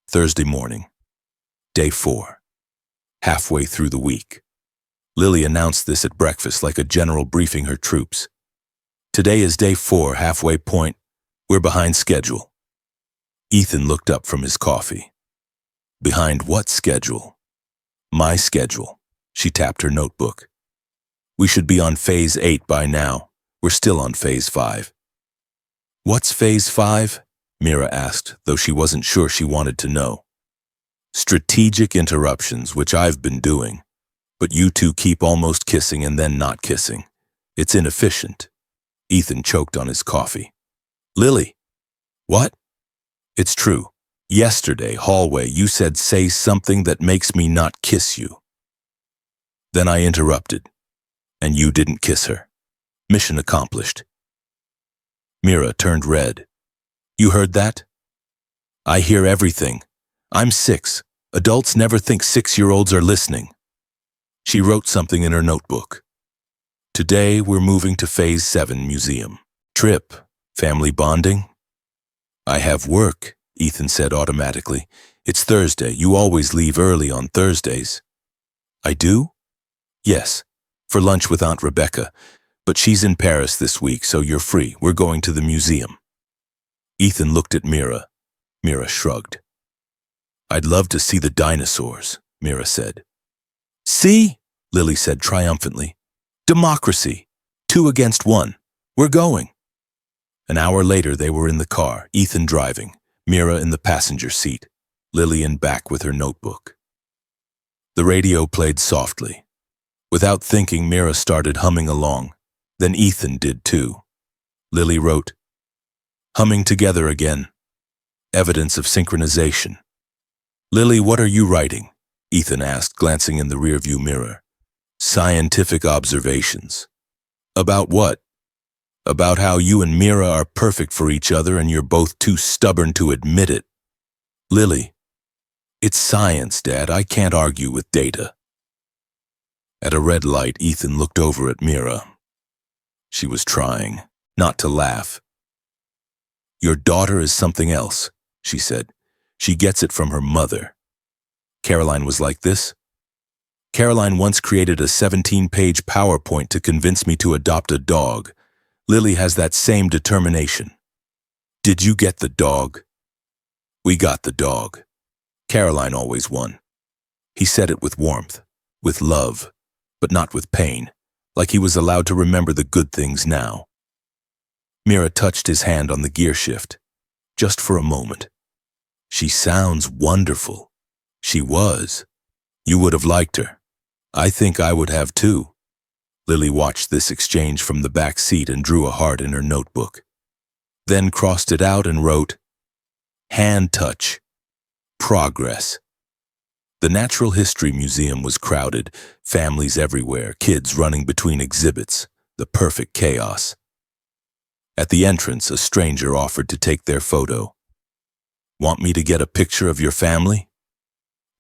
Thursday morning. Day 4. Halfway through the week." Lily announced this at breakfast like a general briefing her troops. "Today is day 4, halfway point. We're behind schedule." Ethan looked up from his coffee. "Behind what schedule?" "My schedule." She tapped her notebook. "We should be on Phase 8 by now. We're still on Phase 5. "What's Phase 5? Mira asked, though she wasn't sure she wanted to know. "Strategic interruptions, which I've been doing. But you two keep almost kissing and then not kissing. It's inefficient." Ethan choked on his coffee. "Lily." "What?" "It's true. Yesterday, hallway, you said say something that makes me not kiss you. Then I interrupted, and you didn't kiss her. Mission accomplished." Mira turned red. "You heard that?" "I hear everything. I'm 6. Adults never think 6-year-olds are listening." She wrote something in her notebook. "Today we're moving to Phase 7 museum. Trip. Family bonding." "I have work," Ethan said automatically. "It's Thursday. You always leave early on Thursdays." "I do?" "Yes, for lunch with Aunt Rebecca. But she's in Paris this week, so you're free. We're going to the museum." Ethan looked at Mira. Mira shrugged. "I'd love to see the dinosaurs," Mira said. "See?" Lily said triumphantly. "Democracy. 2 against 1. We're going." An hour later, they were in the car, Ethan driving, Mira in the passenger seat, Lily in back with her notebook. The radio played softly. Without thinking, Mira started humming along. Then Ethan did too. Lily wrote, "Humming together again. Evidence of synchronization." "Lily, what are you writing?" Ethan asked, glancing in the rearview mirror. "Scientific observations." "About what?" "About how you and Mira are perfect for each other and you're both too stubborn to admit it." "Lily, it's science, Dad. I can't argue with data." At a red light, Ethan looked over at Mira. She was trying not to laugh. "Your daughter is something else," she said. "She gets it from her mother. Caroline was like this. Caroline once created a 17-page PowerPoint to convince me to adopt a dog. Lily has that same determination." "Did you get the dog?" "We got the dog. Caroline always won." He said it with warmth, with love, but not with pain, like he was allowed to remember the good things now. Mira touched his hand on the gear shift, just for a moment. "She sounds wonderful." She was. You would have liked her. I think I would have too. Lily watched this exchange from the back seat and drew a heart in her notebook. Then crossed it out and wrote, "Hand touch. Progress." The Natural History Museum was crowded, families everywhere, kids running between exhibits, the perfect chaos. At the entrance, a stranger offered to take their photo. "Want me to get a picture of your family?"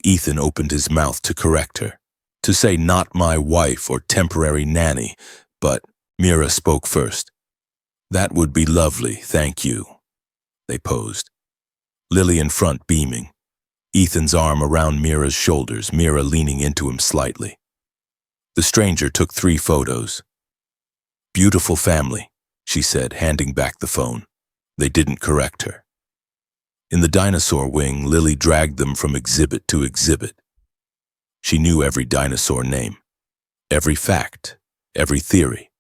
Ethan opened his mouth to correct her, to say not my wife or temporary nanny, but Mira spoke first. "That would be lovely, thank you." They posed. Lily in front, beaming. Ethan's arm around Mira's shoulders, Mira leaning into him slightly. The stranger took 3 photos. "Beautiful family," she said, handing back the phone. They didn't correct her. In the dinosaur wing, Lily dragged them from exhibit to exhibit. She knew every dinosaur name, every fact, every theory.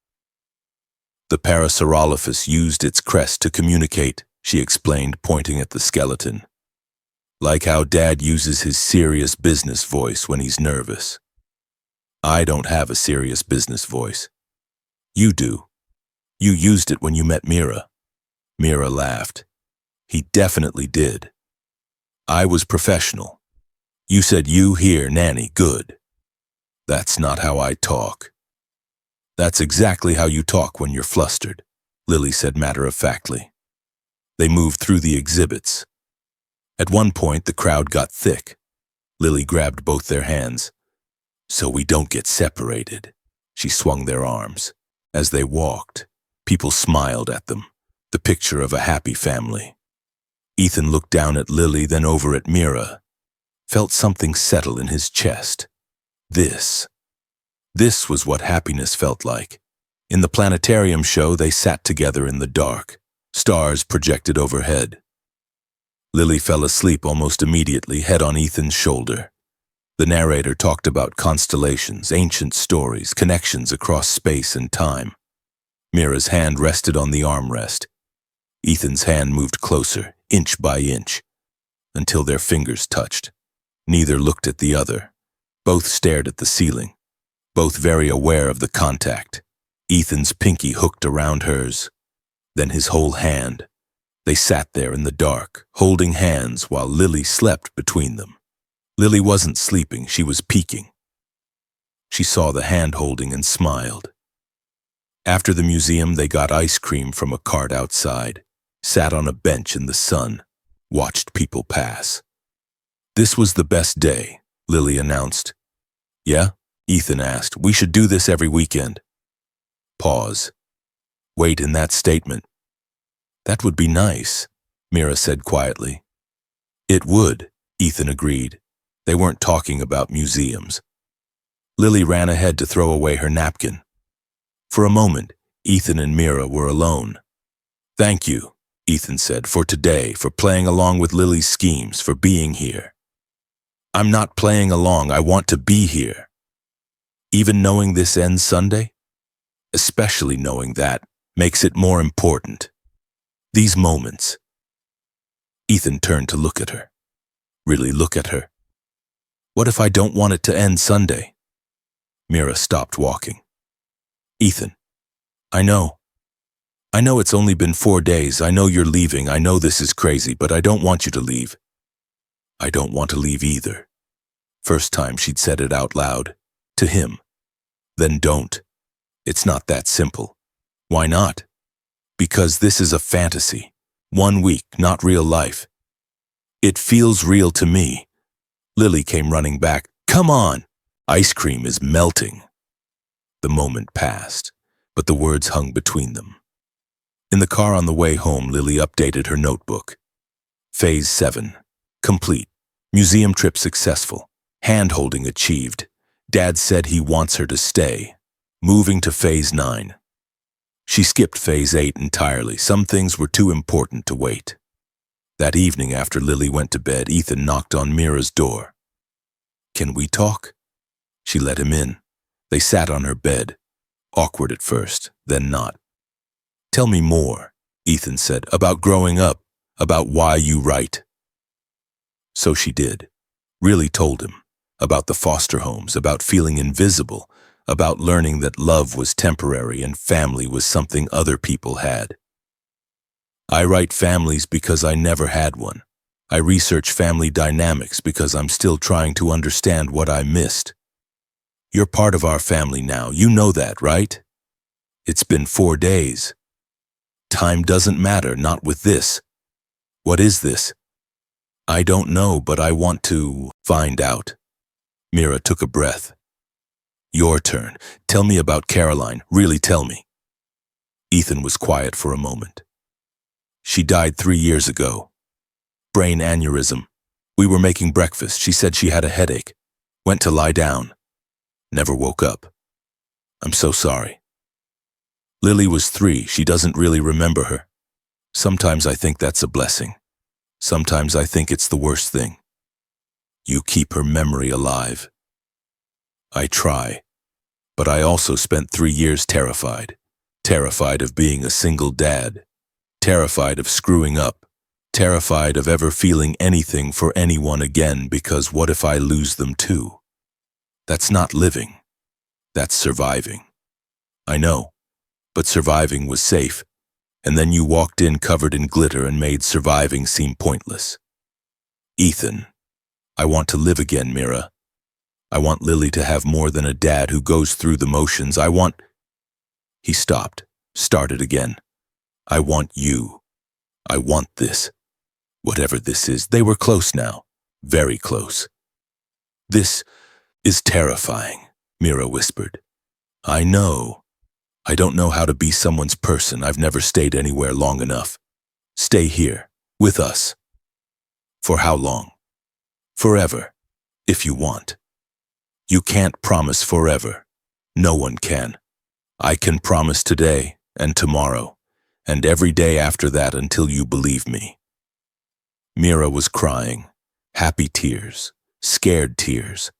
"The Parasaurolophus used its crest to communicate," she explained, pointing at the skeleton. "Like how Dad uses his serious business voice when he's nervous. I don't have a serious business voice. You do. You used it when you met Mira." Mira laughed. "He definitely did. I was professional. You said you here, Nanny, good. That's not how I talk." "That's exactly how you talk when you're flustered," Lily said matter-of-factly. They moved through the exhibits. At one point, the crowd got thick. Lily grabbed both their hands. "So we don't get separated." She swung their arms. As they walked, people smiled at them, the picture of a happy family. Ethan looked down at Lily, then over at Mira, felt something settle in his chest. This was what happiness felt like. In the planetarium show, they sat together in the dark, stars projected overhead. Lily fell asleep almost immediately, head on Ethan's shoulder. The narrator talked about constellations, ancient stories, connections across space and time. Mira's hand rested on the armrest. Ethan's hand moved closer, inch by inch, until their fingers touched. Neither looked at the other. Both stared at the ceiling, both very aware of the contact. Ethan's pinky hooked around hers, then his whole hand. They sat there in the dark, holding hands while Lily slept between them. Lily wasn't sleeping, she was peeking. She saw the hand-holding and smiled. After the museum, they got ice cream from a cart outside, sat on a bench in the sun, watched people pass. "This was the best day," Lily announced. "Yeah?" Ethan asked. "We should do this every weekend." Pause. Wait, in that statement. "That would be nice," Mira said quietly. "It would," Ethan agreed. They weren't talking about museums. Lily ran ahead to throw away her napkin. For a moment, Ethan and Mira were alone. "Thank you," Ethan said, "for today, for playing along with Lily's schemes, for being here." "I'm not playing along, I want to be here." "Even knowing this ends Sunday?" "Especially knowing that makes it more important. These moments." Ethan turned to look at her. Really look at her. "What if I don't want it to end Sunday?" Mira stopped walking. "Ethan, I know it's only been 4 days, I know you're leaving, I know this is crazy, but I don't want you to leave." "I don't want to leave either." First time she'd said it out loud, to him. "Then don't. It's not that simple." "Why not?" "Because this is a fantasy. 1 week, not real life." "It feels real to me." Lily came running back. "Come on! Ice cream is melting." The moment passed, but the words hung between them. In the car on the way home, Lily updated her notebook. Phase 7. Complete. Museum trip successful. Hand-holding achieved. Dad said he wants her to stay. Moving to Phase 9. She skipped Phase 8 entirely. Some things were too important to wait. That evening, after Lily went to bed, Ethan knocked on Mira's door. "Can we talk?" She let him in. They sat on her bed. Awkward at first, then not. "Tell me more," Ethan said, "about growing up, about why you write." So she did. Really told him. About the foster homes, about feeling invisible, about learning that love was temporary and family was something other people had. "I write families because I never had one. I research family dynamics because I'm still trying to understand what I missed. You're part of our family now, you know that, right? It's been 4 days. Time doesn't matter, not with this. What is this? I don't know, but I want to find out. Mira took a breath. Your turn. Tell me about Caroline. Really tell me. Ethan was quiet for a moment. She died 3 years ago. Brain aneurysm. We were making breakfast. She said she had a headache. Went to lie down. Never woke up. I'm so sorry. Lily was 3. She doesn't really remember her. Sometimes I think that's a blessing. Sometimes I think it's the worst thing. You keep her memory alive. I try. But I also spent 3 years terrified. Terrified of being a single dad. Terrified of screwing up. Terrified of ever feeling anything for anyone again, because what if I lose them too? That's not living. That's surviving. I know, but surviving was safe, and then you walked in covered in glitter and made surviving seem pointless. Ethan, I want to live again, Mira. I want Lily to have more than a dad who goes through the motions. He stopped, started again. I want you. I want this. Whatever this is, they were close now. Very close. This is terrifying, Mira whispered. I know. I don't know how to be someone's person. I've never stayed anywhere long enough. Stay here, with us. For how long? Forever, if you want. You can't promise forever. No one can. I can promise today and tomorrow, and every day after that until you believe me. Mira was crying, happy tears, scared tears.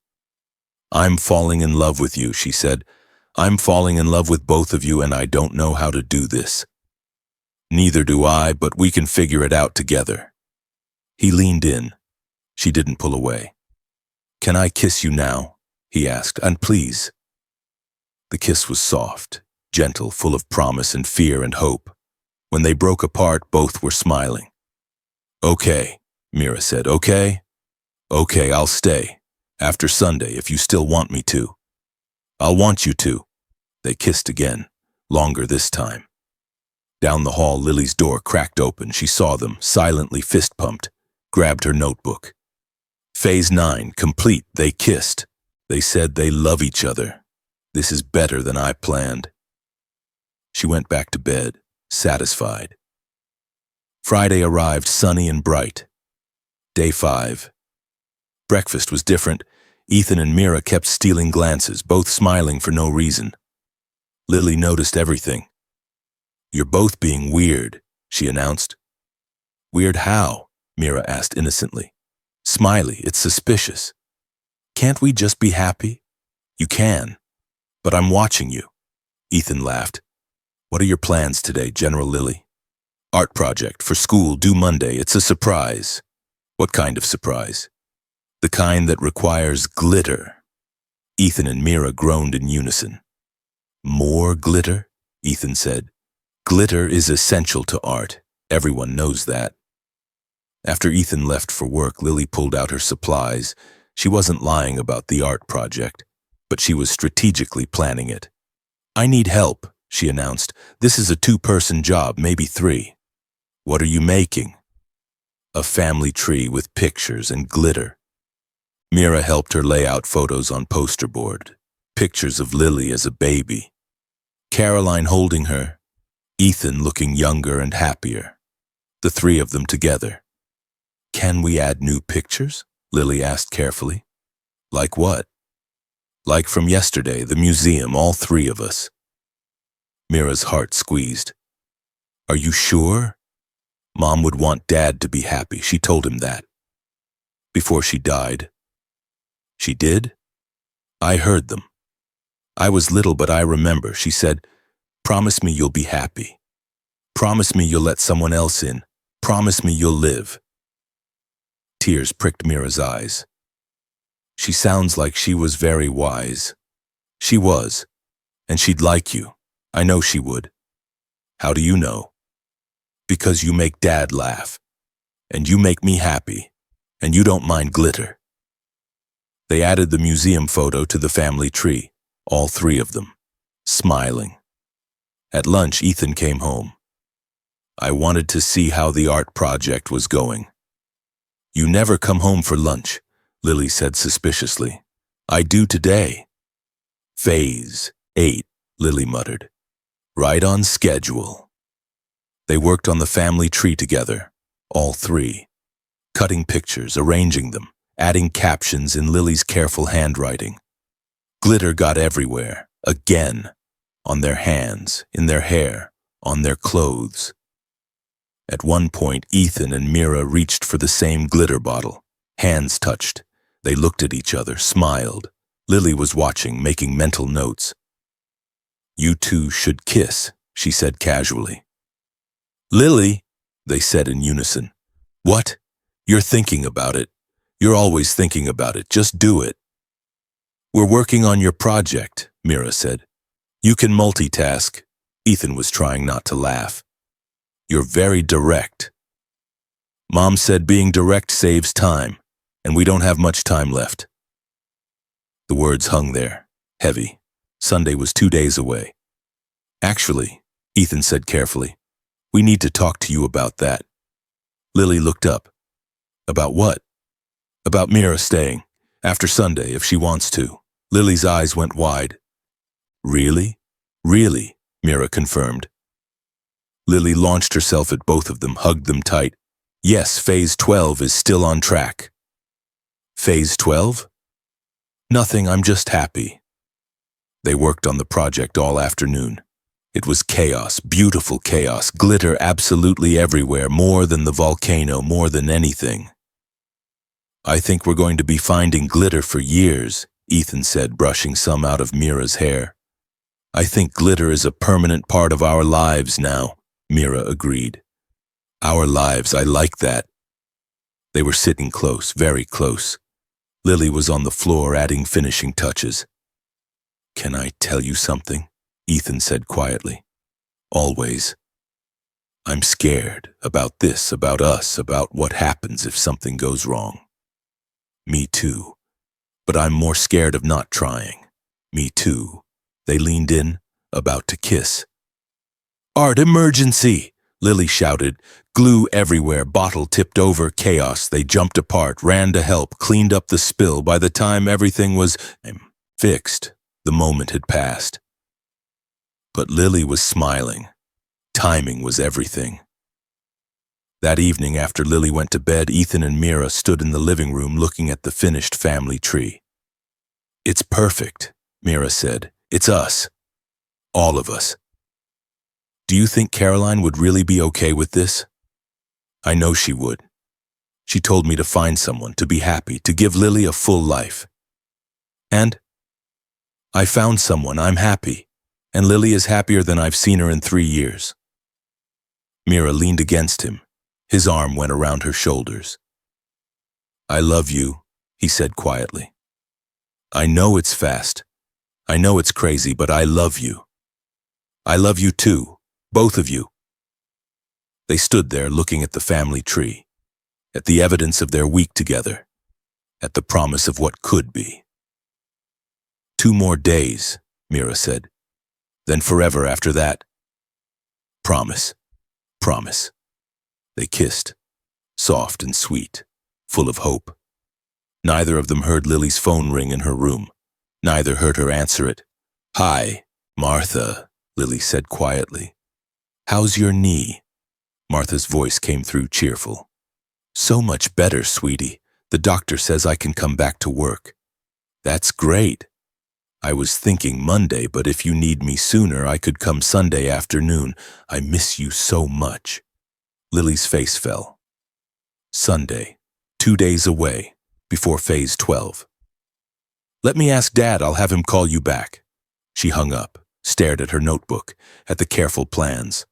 I'm falling in love with you, she said. I'm falling in love with both of you, and I don't know how to do this. Neither do I, but we can figure it out together. He leaned in. She didn't pull away. Can I kiss you now? He asked, and please. The kiss was soft, gentle, full of promise and fear and hope. When they broke apart, both were smiling. Okay, Mira said, okay? Okay, I'll stay. After Sunday, if you still want me to. I'll want you to. They kissed again, longer this time. Down the hall, Lily's door cracked open. She saw them, silently fist-pumped, grabbed her notebook. Phase 9, complete. They kissed. They said they love each other. This is better than I planned. She went back to bed, satisfied. Friday arrived sunny and bright. Day 5. Breakfast was different. Ethan and Mira kept stealing glances, both smiling for no reason. Lily noticed everything. You're both being weird, she announced. Weird how? Mira asked innocently. Smiley, it's suspicious. Can't we just be happy? You can, but I'm watching you. Ethan laughed. What are your plans today, General Lily? Art project for school due Monday. It's a surprise. What kind of surprise? The kind that requires glitter. Ethan and Mira groaned in unison. More glitter? Ethan said. Glitter is essential to art. Everyone knows that. After Ethan left for work, Lily pulled out her supplies. She wasn't lying about the art project, but she was strategically planning it. I need help, she announced. This is a 2-person job, maybe 3. What are you making? A family tree with pictures and glitter. Mira helped her lay out photos on poster board. Pictures of Lily as a baby. Caroline holding her. Ethan looking younger and happier. The 3 of them together. Can we add new pictures? Lily asked carefully. Like what? Like from yesterday, the museum, all 3 of us. Mira's heart squeezed. Are you sure? Mom would want Dad to be happy. She told him that. Before she died. She did? I heard them. I was little, but I remember. She said, promise me you'll be happy. Promise me you'll let someone else in. Promise me you'll live. Tears pricked Mira's eyes. She sounds like she was very wise. She was, and she'd like you. I know she would. How do you know? Because you make Dad laugh. and you make me happy, and you don't mind glitter." They added the museum photo to the family tree, all three of them, smiling. At lunch, Ethan came home. "I wanted to see how the art project was going." "You never come home for lunch," Lily said suspiciously. "I do today." "Phase 8, Lily muttered. "Right on schedule." They worked on the family tree together, all three, cutting pictures, arranging them, adding captions in Lily's careful handwriting. Glitter got everywhere, again, on their hands, in their hair, on their clothes. At one point, Ethan and Mira reached for the same glitter bottle. Hands touched. They looked at each other, smiled. Lily was watching, making mental notes. "You two should kiss," she said casually. "Lily," they said in unison. "What? You're thinking about it. You're always thinking about it. Just do it." "We're working on your project," Mira said. "You can multitask." Ethan was trying not to laugh. "You're very direct." "Mom said being direct saves time, and we don't have much time left." The words hung there, heavy. Sunday was 2 days away. "Actually," Ethan said carefully, "we need to talk to you about that." Lily looked up. "About what?" "About Mira staying, after Sunday, if she wants to." Lily's eyes went wide. "Really? Really?" Mira confirmed. Lily launched herself at both of them, hugged them tight. "Yes, Phase 12 is still on track." "Phase 12? "Nothing, I'm just happy." They worked on the project all afternoon. It was chaos, beautiful chaos, glitter absolutely everywhere, more than the volcano, more than anything. "I think we're going to be finding glitter for years," Ethan said, brushing some out of Mira's hair. "I think glitter is a permanent part of our lives now," Mira agreed. "Our lives, I like that." They were sitting close, very close. Lily was on the floor adding finishing touches. "Can I tell you something?" Ethan said quietly. "Always. I'm scared about this, about us, about what happens if something goes wrong." "Me too. But I'm more scared of not trying." "Me too." They leaned in, about to kiss. "Art emergency!" Lily shouted. Glue everywhere, bottle tipped over, chaos. They jumped apart, ran to help, cleaned up the spill. By the time everything was fixed, the moment had passed. But Lily was smiling. Timing was everything. That evening, after Lily went to bed, Ethan and Mira stood in the living room looking at the finished family tree. "It's perfect," Mira said. "It's us. All of us. Do you think Caroline would really be okay with this?" "I know she would. She told me to find someone, to be happy, to give Lily a full life. And I found someone. I'm happy. And Lily is happier than I've seen her in 3 years. Mira leaned against him. His arm went around her shoulders. "I love you," he said quietly. "I know it's fast. I know it's crazy, but I love you. I love you too. Both of you." They stood there looking at the family tree, at the evidence of their week together, at the promise of what could be. 2 more days, Mira said. "Then forever after that." "Promise. Promise." They kissed, soft and sweet, full of hope. Neither of them heard Lily's phone ring in her room. Neither heard her answer it. "Hi, Martha," Lily said quietly. "How's your knee?" Martha's voice came through cheerful. "So much better, sweetie. The doctor says I can come back to work." "That's great. I was thinking Monday, but if you need me sooner, I could come Sunday afternoon. I miss you so much." Lily's face fell. Sunday, 2 days away, before Phase 12. "Let me ask Dad, I'll have him call you back." She hung up, stared at her notebook, at the careful plans.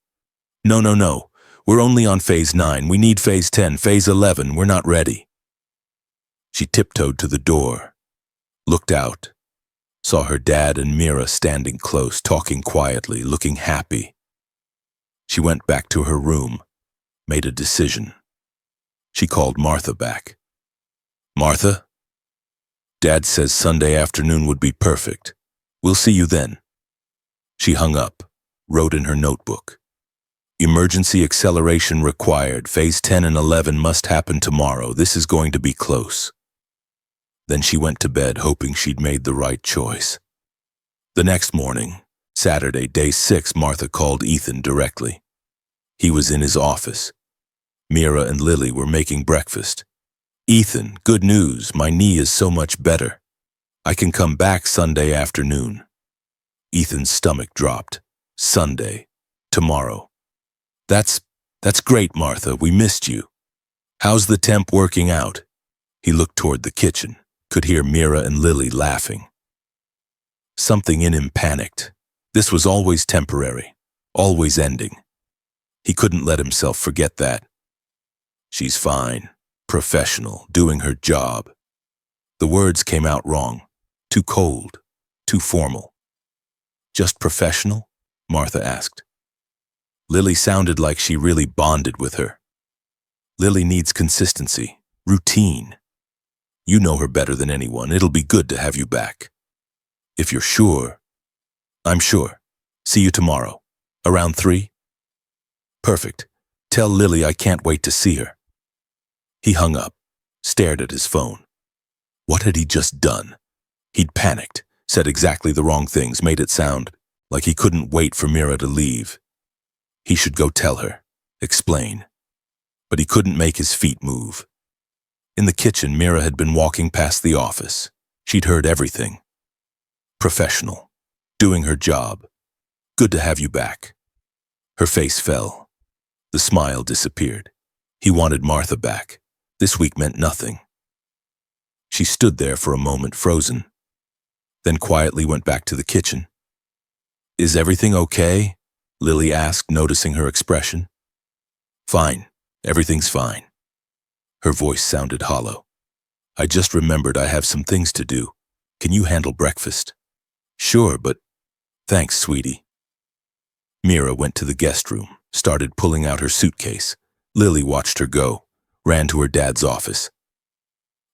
No. We're only on Phase 9. We need Phase 10, Phase 11. We're not ready." She tiptoed to the door, looked out, saw her dad and Mira standing close, talking quietly, looking happy. She went back to her room, made a decision. She called Martha back. Martha? Dad says Sunday afternoon would be perfect. We'll see you then. She hung up, wrote in her notebook. Emergency acceleration required. Phase 10 and 11 must happen tomorrow. This is going to be close. Then she went to bed, hoping she'd made the right choice. The next morning, Saturday, day 6, Martha called Ethan directly. He was in his office. Mira and Lily were making breakfast. Ethan, good news. My knee is so much better. I can come back Sunday afternoon. Ethan's stomach dropped. Sunday. Tomorrow. That's great, Martha. We missed you. How's the temp working out? He looked toward the kitchen, could hear Mira and Lily laughing. Something in him panicked. This was always temporary, always ending. He couldn't let himself forget that. She's fine, professional, doing her job. The words came out wrong, too cold, too formal. Just professional? Martha asked. Lily sounded like she really bonded with her. Lily needs consistency, routine. You know her better than anyone. It'll be good to have you back. If you're sure. I'm sure. See you tomorrow. Around 3? Perfect. Tell Lily I can't wait to see her. He hung up, stared at his phone. What had he just done? He'd panicked, said exactly the wrong things, made it sound like he couldn't wait for Mira to leave. He should go tell her, explain. But he couldn't make his feet move. In the kitchen, Mira had been walking past the office. She'd heard everything. Professional. Doing her job. Good to have you back. Her face fell. The smile disappeared. He wanted Martha back. This week meant nothing. She stood there for a moment, frozen. Then quietly went back to the kitchen. Is everything okay? Lily asked, noticing her expression. Fine. Everything's fine. Her voice sounded hollow. I just remembered I have some things to do. Can you handle breakfast? Sure, but thanks, sweetie. Mira went to the guest room, started pulling out her suitcase. Lily watched her go, ran to her dad's office.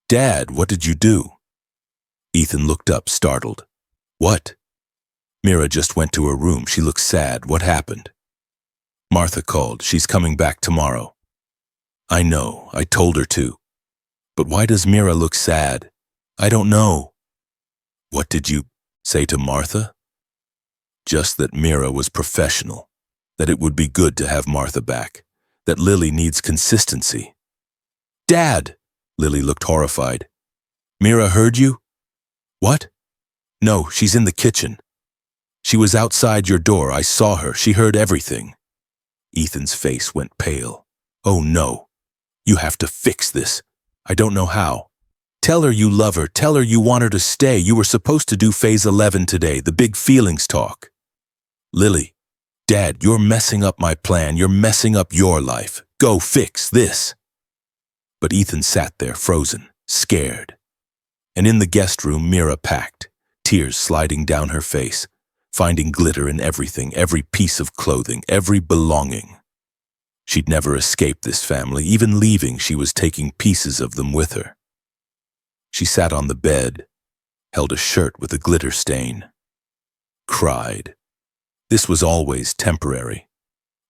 Dad, what did you do? Ethan looked up, startled. What? Mira just went to her room. She looked sad. What happened? Martha called. She's coming back tomorrow. I know. I told her to. But why does Mira look sad? I don't know. What did you say to Martha? Just that Mira was professional, that it would be good to have Martha back, that Lily needs consistency. Dad! Lily looked horrified. Mira heard you? What? No, she's in the kitchen. She was outside your door. I saw her. She heard everything. Ethan's face went pale. Oh no. You have to fix this. I don't know how. Tell her you love her. Tell her you want her to stay. You were supposed to do phase 11 today, the big feelings talk. Lily, Dad, you're messing up my plan. You're messing up your life. Go fix this. But Ethan sat there frozen, scared. And in the guest room, Mira packed, tears sliding down her face, finding glitter in everything, every piece of clothing, every belonging. She'd never escaped this family. Even leaving, she was taking pieces of them with her. She sat on the bed, held a shirt with a glitter stain, cried. This was always temporary.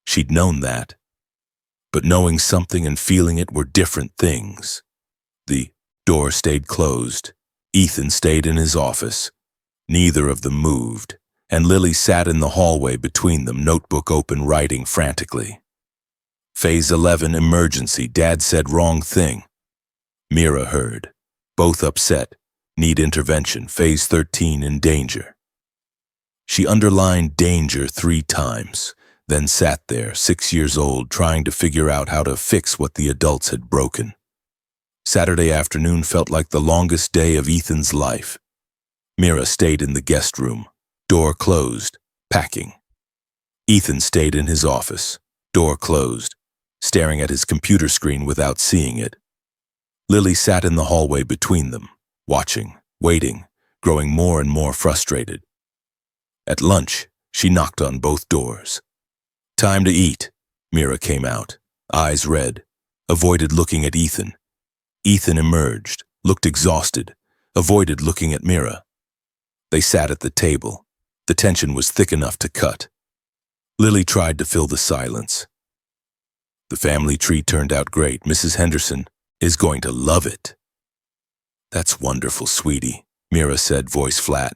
She'd known that. But knowing something and feeling it were different things. The door stayed closed. Ethan stayed in his office. Neither of them moved, and Lily sat in the hallway between them, notebook open, writing frantically. Phase 11 emergency. Dad said wrong thing. Mira heard. Both upset. Need intervention. Phase 13 in danger. She underlined danger 3 times, then sat there, 6 years old, trying to figure out how to fix what the adults had broken. Saturday afternoon felt like the longest day of Ethan's life. Mira stayed in the guest room, door closed, packing. Ethan stayed in his office, door closed, staring at his computer screen without seeing it. Lily sat in the hallway between them, watching, waiting, growing more and more frustrated. At lunch, she knocked on both doors. Time to eat. Mira came out, eyes red. avoided looking at Ethan. Ethan emerged, looked exhausted, avoided looking at Mira. They sat at the table. The tension was thick enough to cut. Lily tried to fill the silence. The family tree turned out great. Mrs. Henderson is going to love it. That's wonderful, sweetie, Mira said, voice flat.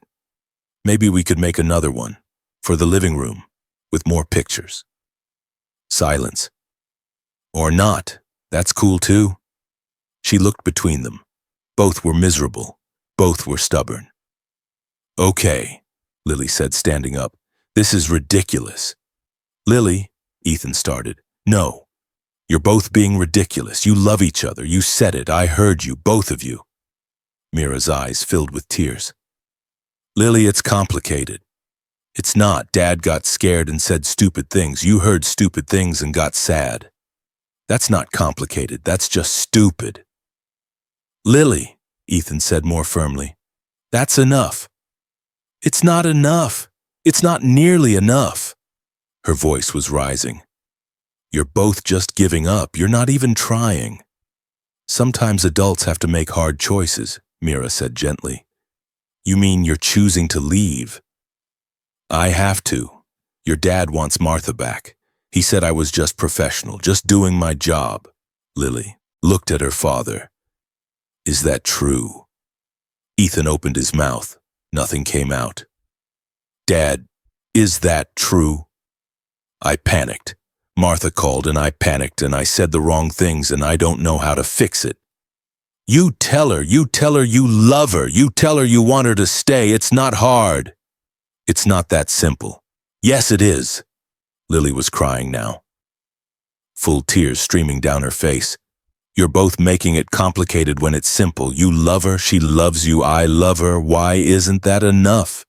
Maybe we could make another one, for the living room, with more pictures. Silence. Or not. That's cool too. She looked between them. Both were miserable. Both were stubborn. Okay, Lily said, standing up. This is ridiculous. Lily, Ethan started. No. You're both being ridiculous. You love each other. You said it. I heard you, both of you. Mira's eyes filled with tears. Lily, it's complicated. It's not. Dad got scared and said stupid things. You heard stupid things and got sad. That's not complicated. That's just stupid. Lily, Ethan said more firmly. That's enough. It's not enough. It's not nearly enough. Her voice was rising. You're both just giving up. You're not even trying. Sometimes adults have to make hard choices, Mira said gently. You mean you're choosing to leave? I have to. Your dad wants Martha back. He said I was just professional, just doing my job. Lily looked at her father. Is that true? Ethan opened his mouth. Nothing came out. Dad, is that true? I panicked. Martha called and I panicked and I said the wrong things and I don't know how to fix it. You tell her you love her. You tell her you want her to stay. It's not hard. It's not that simple. Yes, it is. Lily was crying now. Full tears streaming down her face. You're both making it complicated when it's simple. You love her, she loves you, I love her. Why isn't that enough?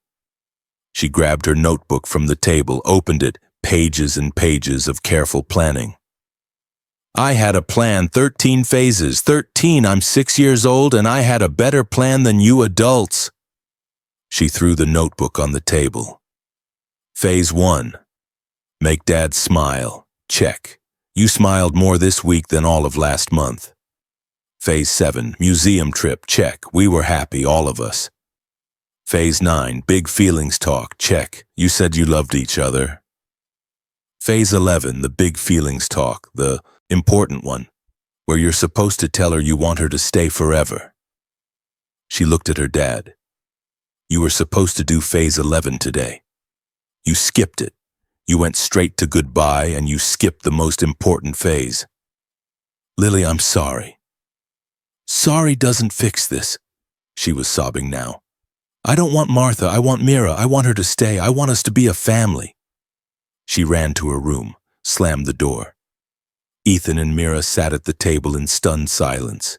She grabbed her notebook from the table, opened it, pages and pages of careful planning. I had a plan, 13 phases, 13. I'm 6 years old and I had a better plan than you adults. She threw the notebook on the table. Phase 1. Make Dad smile. Check. You smiled more this week than all of last month. Phase 7. Museum trip. Check. We were happy, all of us. Phase 9. Big feelings talk. Check. You said you loved each other. Phase 11. The big feelings talk. The important one, where you're supposed to tell her you want her to stay forever. She looked at her dad. You were supposed to do phase 11 today. You skipped it. You went straight to goodbye and you skipped the most important phase. Lily, I'm sorry. Sorry doesn't fix this. She was sobbing now. I don't want Martha. I want Mira. I want her to stay. I want us to be a family. She ran to her room, slammed the door. Ethan and Mira sat at the table in stunned silence.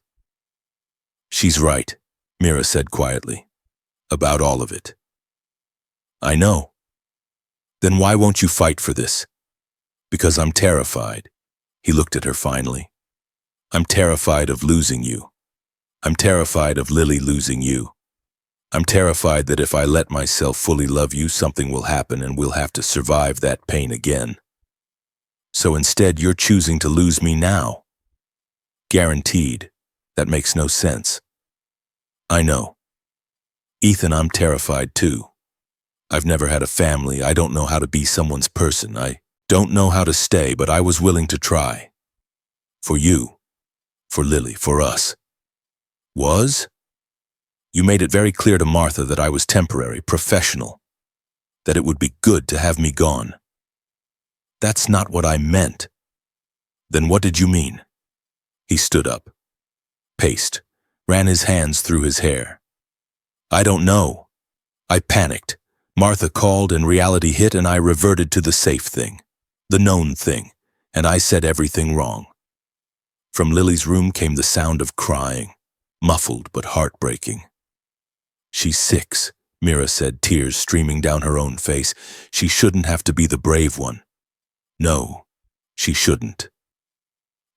She's right, Mira said quietly. About all of it. I know. Then why won't you fight for this? Because I'm terrified. He looked at her finally. I'm terrified of losing you. I'm terrified of Lily losing you. I'm terrified that if I let myself fully love you, something will happen and we'll have to survive that pain again. So instead, you're choosing to lose me now. Guaranteed. That makes no sense. I know. Ethan, I'm terrified too. I've never had a family. I don't know how to be someone's person. I don't know how to stay, but I was willing to try. For you. For Lily. For us. Was? You made it very clear to Martha that I was temporary, professional. That it would be good to have me gone. That's not what I meant. Then what did you mean? He stood up. Paced. Ran his hands through his hair. I don't know. I panicked. Martha called and reality hit and I reverted to the safe thing. The known thing. And I said everything wrong. From Lily's room came the sound of crying. Muffled but heartbreaking. She's 6, Mira said, tears streaming down her own face. She shouldn't have to be the brave one. No, she shouldn't.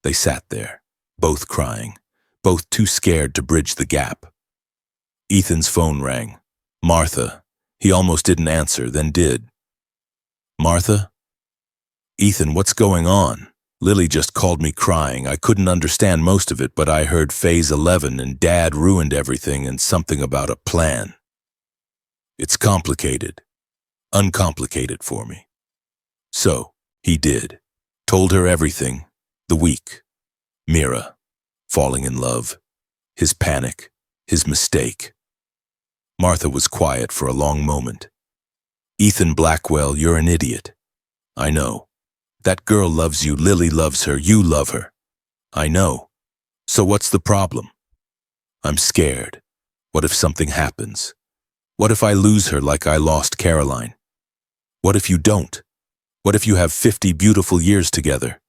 They sat there, both crying, both too scared to bridge the gap. Ethan's phone rang. Martha. He almost didn't answer, then did. Martha? Ethan, what's going on? Lily just called me crying. I couldn't understand most of it, but I heard phase 11 and Dad ruined everything and something about a plan. It's complicated. Uncomplicated for me. So, he did. Told her everything. The week. Mira. Falling in love. His panic. His mistake. Martha was quiet for a long moment. Ethan Blackwell, you're an idiot. I know. That girl loves you, Lily loves her, you love her. I know. So what's the problem? I'm scared. What if something happens? What if I lose her like I lost Caroline? What if you don't? What if you have 50 beautiful years together?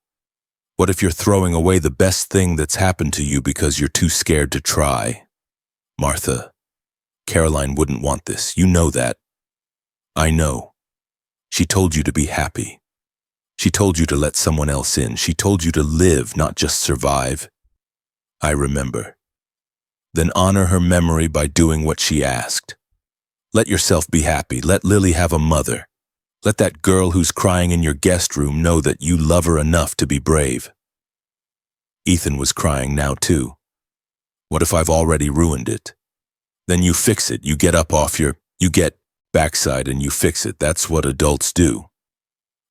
What if you're throwing away the best thing that's happened to you because you're too scared to try? Martha, Caroline wouldn't want this. You know that. I know. She told you to be happy. She told you to let someone else in. She told you to live, not just survive. I remember. Then honor her memory by doing what she asked. Let yourself be happy. Let Lily have a mother. Let that girl who's crying in your guest room know that you love her enough to be brave. Ethan was crying now too. What if I've already ruined it? Then you fix it. You get up off you get backside and you fix it. That's what adults do.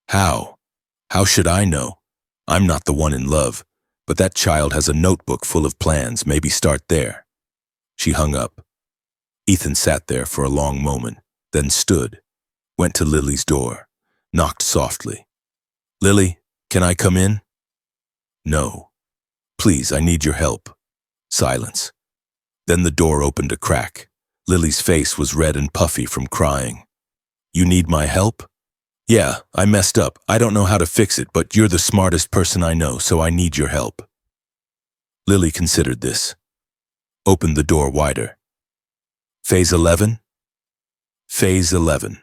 How? How should I know? I'm not the one in love, but that child has a notebook full of plans. Maybe start there. She hung up. Ethan sat there for a long moment, then stood, went to Lily's door, knocked softly. Lily, can I come in? No. Please, I need your help. Silence. Then the door opened a crack. Lily's face was red and puffy from crying. You need my help? Yeah, I messed up. I don't know how to fix it, but you're the smartest person I know, so I need your help. Lily considered this. Opened the door wider. Phase 11? Phase 11.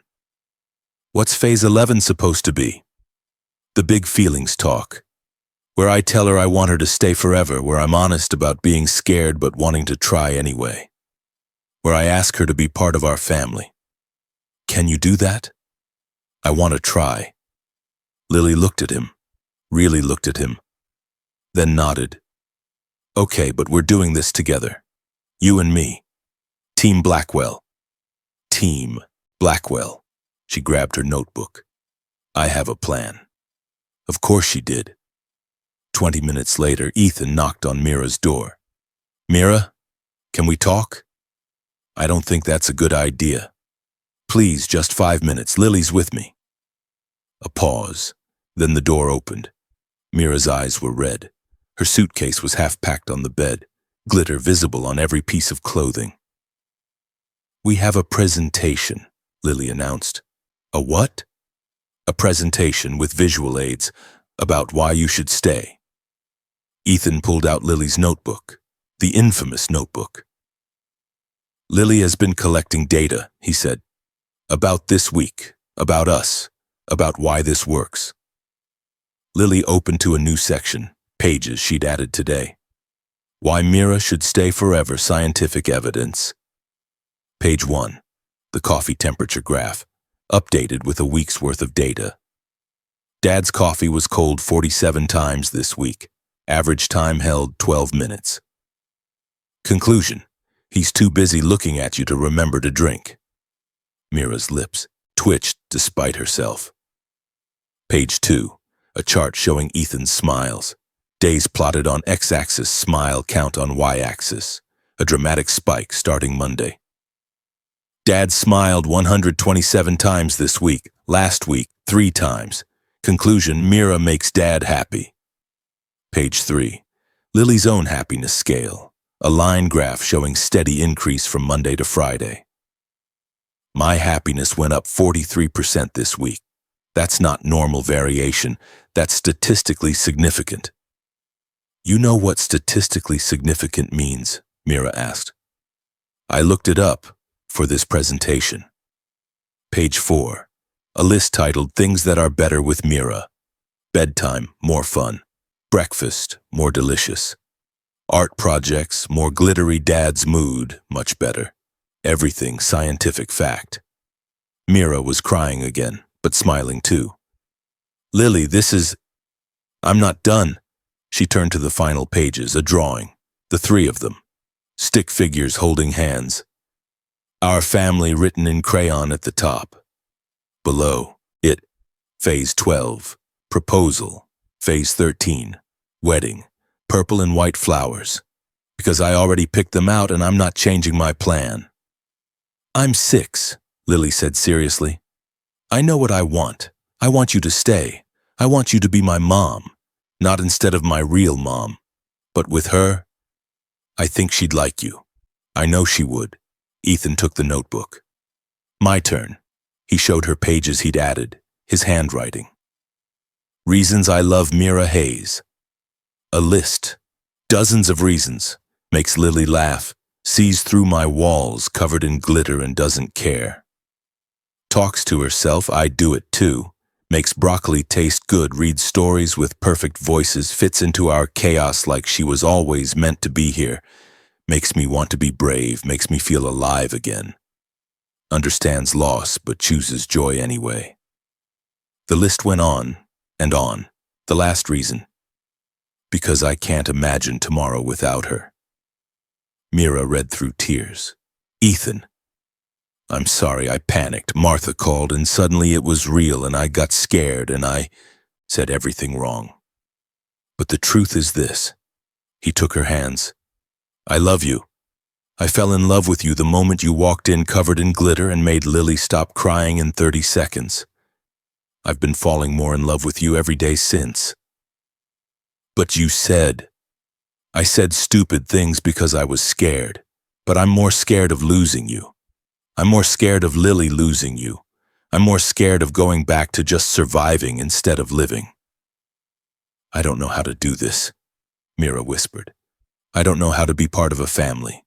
What's phase 11 supposed to be? The big feelings talk. Where I tell her I want her to stay forever, where I'm honest about being scared but wanting to try anyway. Where I ask her to be part of our family. Can you do that? I want to try. Lily looked at him, really looked at him, then nodded. Okay, but we're doing this together. You and me. Team Blackwell. Team Blackwell. She grabbed her notebook. I have a plan. Of course she did. 20 minutes later, Ethan knocked on Mira's door. Mira, can we talk? I don't think that's a good idea. Please, just 5 minutes. Lily's with me. A pause. Then the door opened. Mira's eyes were red. Her suitcase was half packed on the bed, glitter visible on every piece of clothing. We have a presentation, Lily announced. A what? A presentation with visual aids about why you should stay. Ethan pulled out Lily's notebook, the infamous notebook. Lily has been collecting data, he said. About this week, about us, about why this works. Lily opened to a new section, pages she'd added today. Why Mira should stay forever, scientific evidence. Page 1, the coffee temperature graph, updated with a week's worth of data. Dad's coffee was cold 47 times this week. Average time held 12 minutes. Conclusion, he's too busy looking at you to remember to drink. Mira's lips twitched despite herself. Page 2, a chart showing Ethan's smiles. Days plotted on x-axis, smile count on y-axis. A dramatic spike starting Monday. Dad smiled 127 times this week. Last week, 3 times. Conclusion, Mira makes Dad happy. Page 3, Lily's own happiness scale. A line graph showing steady increase from Monday to Friday. My happiness went up 43% this week. That's not normal variation. That's statistically significant. You know what statistically significant means? Mira asked. I looked it up for this presentation. Page 4, a list titled Things That Are Better with Mira. Bedtime, more fun. Breakfast, more delicious. Art projects, more glittery. Dad's mood, much better. Everything scientific fact. Mira was crying again, but smiling too. Lily, this is... I'm not done. She turned to the final pages, a drawing, the three of them, stick figures holding hands. Our family written in crayon at the top. Below, it, Phase 12, proposal, Phase 13, wedding, purple and white flowers. Because I already picked them out and I'm not changing my plan. I'm 6, Lily said seriously. I know what I want. I want you to stay. I want you to be my mom, not instead of my real mom. But with her, I think she'd like you. I know she would. Ethan took the notebook. My turn. He showed her pages he'd added, his handwriting. Reasons I love Mira Hayes. A list. Dozens of reasons. Makes Lily laugh. Sees through my walls covered in glitter and doesn't care. Talks to herself, I do it too. Makes broccoli taste good, reads stories with perfect voices, fits into our chaos like she was always meant to be here. Makes me want to be brave, makes me feel alive again. Understands loss, but chooses joy anyway. The list went on and on. The last reason. Because I can't imagine tomorrow without her. Mira read through tears. Ethan. I'm sorry, I panicked. Martha called and suddenly it was real and I got scared and I said everything wrong. But the truth is this. He took her hands. I love you. I fell in love with you the moment you walked in covered in glitter and made Lily stop crying in 30 seconds. I've been falling more in love with you every day since. But you said. I said stupid things because I was scared, but I'm more scared of losing you. I'm more scared of Lily losing you. I'm more scared of going back to just surviving instead of living. I don't know how to do this, Mira whispered. I don't know how to be part of a family.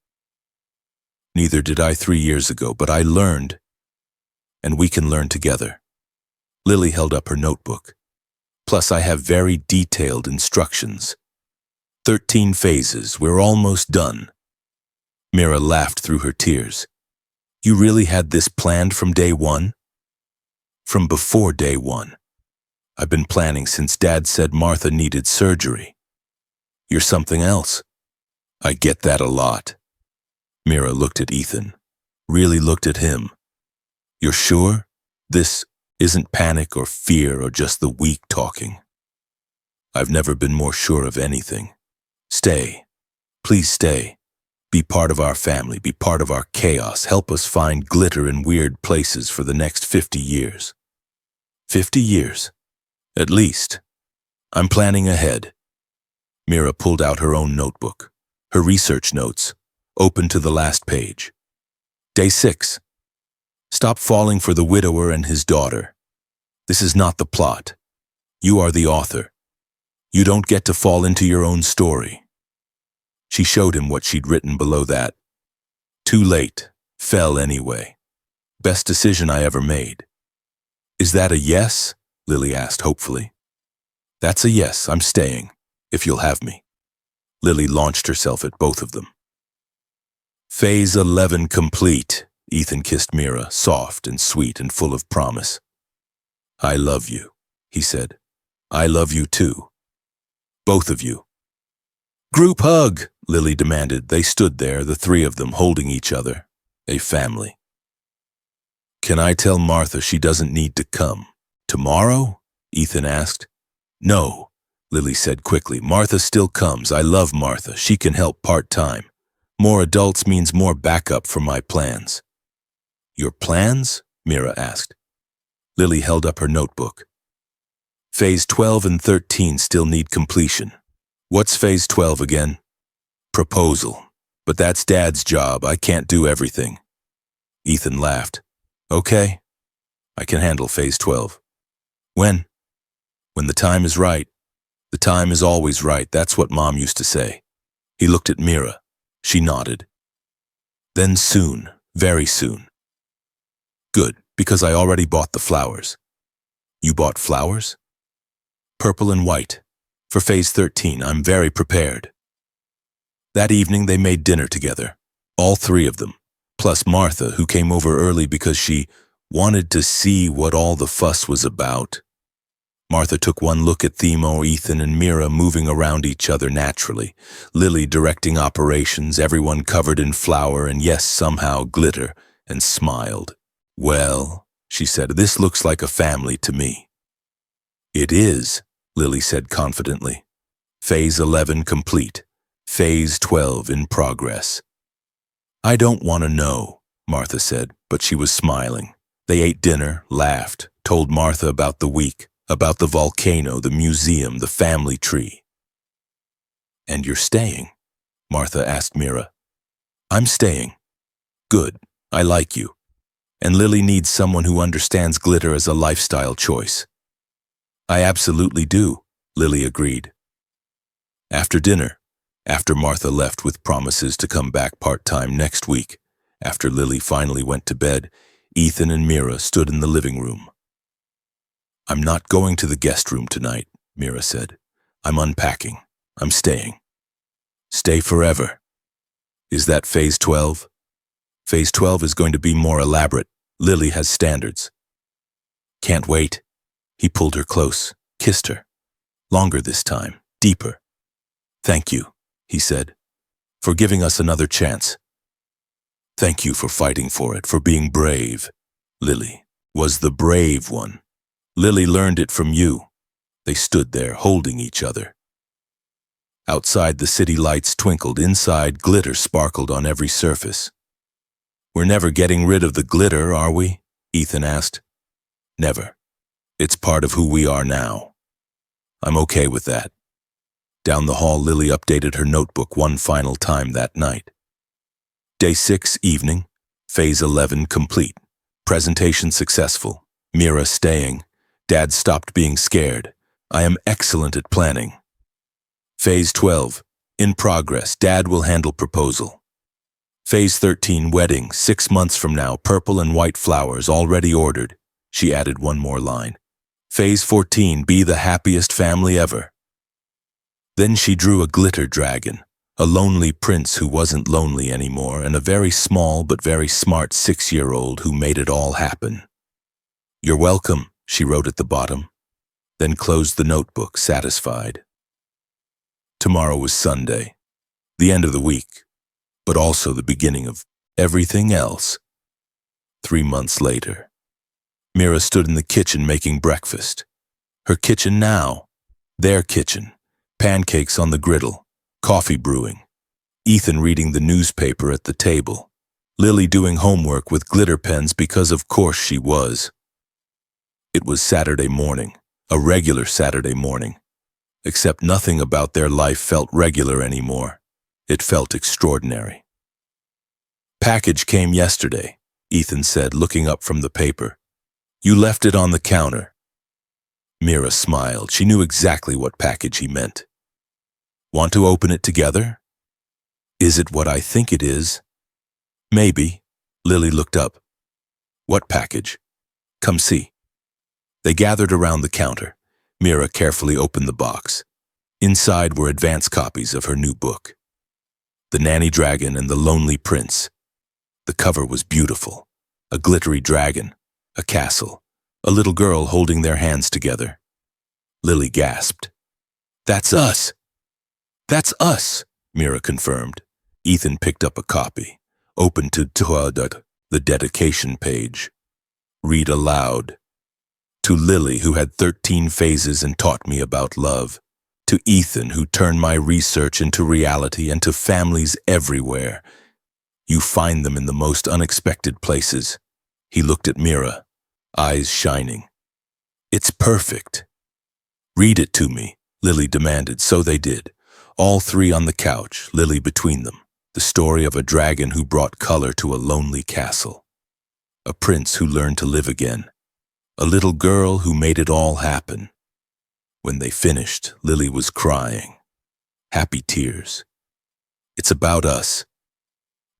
Neither did I 3 years ago, but I learned, and we can learn together. Lily held up her notebook. Plus, I have very detailed instructions. 13 phases, we're almost done. Mira laughed through her tears. You really had this planned from day one? From before day one. I've been planning since Dad said Martha needed surgery. You're something else. I get that a lot. Mira looked at Ethan, really looked at him. You're sure? This isn't panic or fear or just the weak talking. I've never been more sure of anything. Stay. Please stay. Be part of our family, be part of our chaos. Help us find glitter in weird places for the next 50 years. 50 years? At least. I'm planning ahead. Mira pulled out her own notebook, her research notes, open to the last page. Day 6. Stop falling for the widower and his daughter. This is not the plot. You are the author. You don't get to fall into your own story. She showed him what she'd written below that. Too late. Fell anyway. Best decision I ever made. Is that a yes? Lily asked hopefully. That's a yes, I'm staying, if you'll have me. Lily launched herself at both of them. Phase 11 complete. Ethan kissed Mira, soft and sweet and full of promise. I love you, he said. I love you too. Both of you. Group hug, Lily demanded. They stood there, the three of them holding each other. A family. Can I tell Martha she doesn't need to come? Tomorrow? Ethan asked. No, Lily said quickly. Martha still comes. I love Martha. She can help part-time. More adults means more backup for my plans. Your plans? Mira asked. Lily held up her notebook. Phase 12 and 13 still need completion. What's phase 12 again? Proposal. But that's Dad's job. I can't do everything. Ethan laughed. Okay. I can handle phase 12. When? When the time is right. The time is always right. That's what Mom used to say. He looked at Mira. She nodded. Then soon. Very soon. Good, because I already bought the flowers. You bought flowers? Purple and white. For phase 13, I'm very prepared. That evening they made dinner together. All three of them. Plus Martha, who came over early because she wanted to see what all the fuss was about. Martha took one look at Themo, Ethan, and Mira moving around each other naturally. Lily directing operations, everyone covered in flour and, yes, somehow glitter, and smiled. "Well," she said, "this looks like a family to me." "It is," Lily said confidently. Phase 11 complete. Phase 12 in progress. "I don't want to know," Martha said, but she was smiling. They ate dinner, laughed, told Martha about the week, about the volcano, the museum, the family tree. "And you're staying?" Martha asked Mira. "I'm staying." "Good. I like you. And Lily needs someone who understands glitter as a lifestyle choice." "I absolutely do," Lily agreed. After dinner, after Martha left with promises to come back part-time next week, after Lily finally went to bed, Ethan and Mira stood in the living room. "I'm not going to the guest room tonight," Mira said. "I'm unpacking. I'm staying." "Stay forever." "Is that phase 12? Phase 12 is going to be more elaborate. Lily has standards." "Can't wait." He pulled her close, kissed her. Longer this time, deeper. "Thank you," he said, "for giving us another chance." "Thank you for fighting for it, for being brave." Lily was the brave one. "Lily learned it from you." They stood there, holding each other. Outside, the city lights twinkled. Inside, glitter sparkled on every surface. "We're never getting rid of the glitter, are we?" Ethan asked. "Never. It's part of who we are now." "I'm okay with that." Down the hall, Lily updated her notebook one final time that night. Day 6, evening. Phase 11 complete. Presentation successful. Mira staying. Dad stopped being scared. I am excellent at planning. Phase 12. In progress. Dad will handle proposal. Phase 13. Wedding. 6 months from now. Purple and white flowers already ordered. She added one more line. Phase 14. Be the happiest family ever. Then she drew a glitter dragon, a lonely prince who wasn't lonely anymore, and a very small but very smart 6-year-old who made it all happen. "You're welcome," she wrote at the bottom, then closed the notebook, satisfied. Tomorrow was Sunday, the end of the week, but also the beginning of everything else. 3 months later, Mira stood in the kitchen making breakfast. Her kitchen now, their kitchen, pancakes on the griddle, coffee brewing, Ethan reading the newspaper at the table, Lily doing homework with glitter pens because of course she was. It was Saturday morning, a regular Saturday morning, except nothing about their life felt regular anymore. It felt extraordinary. "Package came yesterday," Ethan said, looking up from the paper. "You left it on the counter." Mira smiled. She knew exactly what package he meant. "Want to open it together?" "Is it what I think it is?" "Maybe." Lily looked up. "What package?" "Come see." They gathered around the counter. Mira carefully opened the box. Inside were advance copies of her new book, The Nanny Dragon and the Lonely Prince. The cover was beautiful. A glittery dragon, a castle, a little girl holding their hands together. Lily gasped. "That's us!" "That's us," Mira confirmed. Ethan picked up a copy, opened to the dedication page. Read aloud. "To Lily, who had 13 phases and taught me about love. To Ethan, who turned my research into reality, and to families everywhere. You find them in the most unexpected places." He looked at Mira, eyes shining. "It's perfect." "Read it to me," Lily demanded. So they did. All three on the couch, Lily between them. The story of a dragon who brought color to a lonely castle. A prince who learned to live again. A little girl who made it all happen. When they finished, Lily was crying. Happy tears. "It's about us."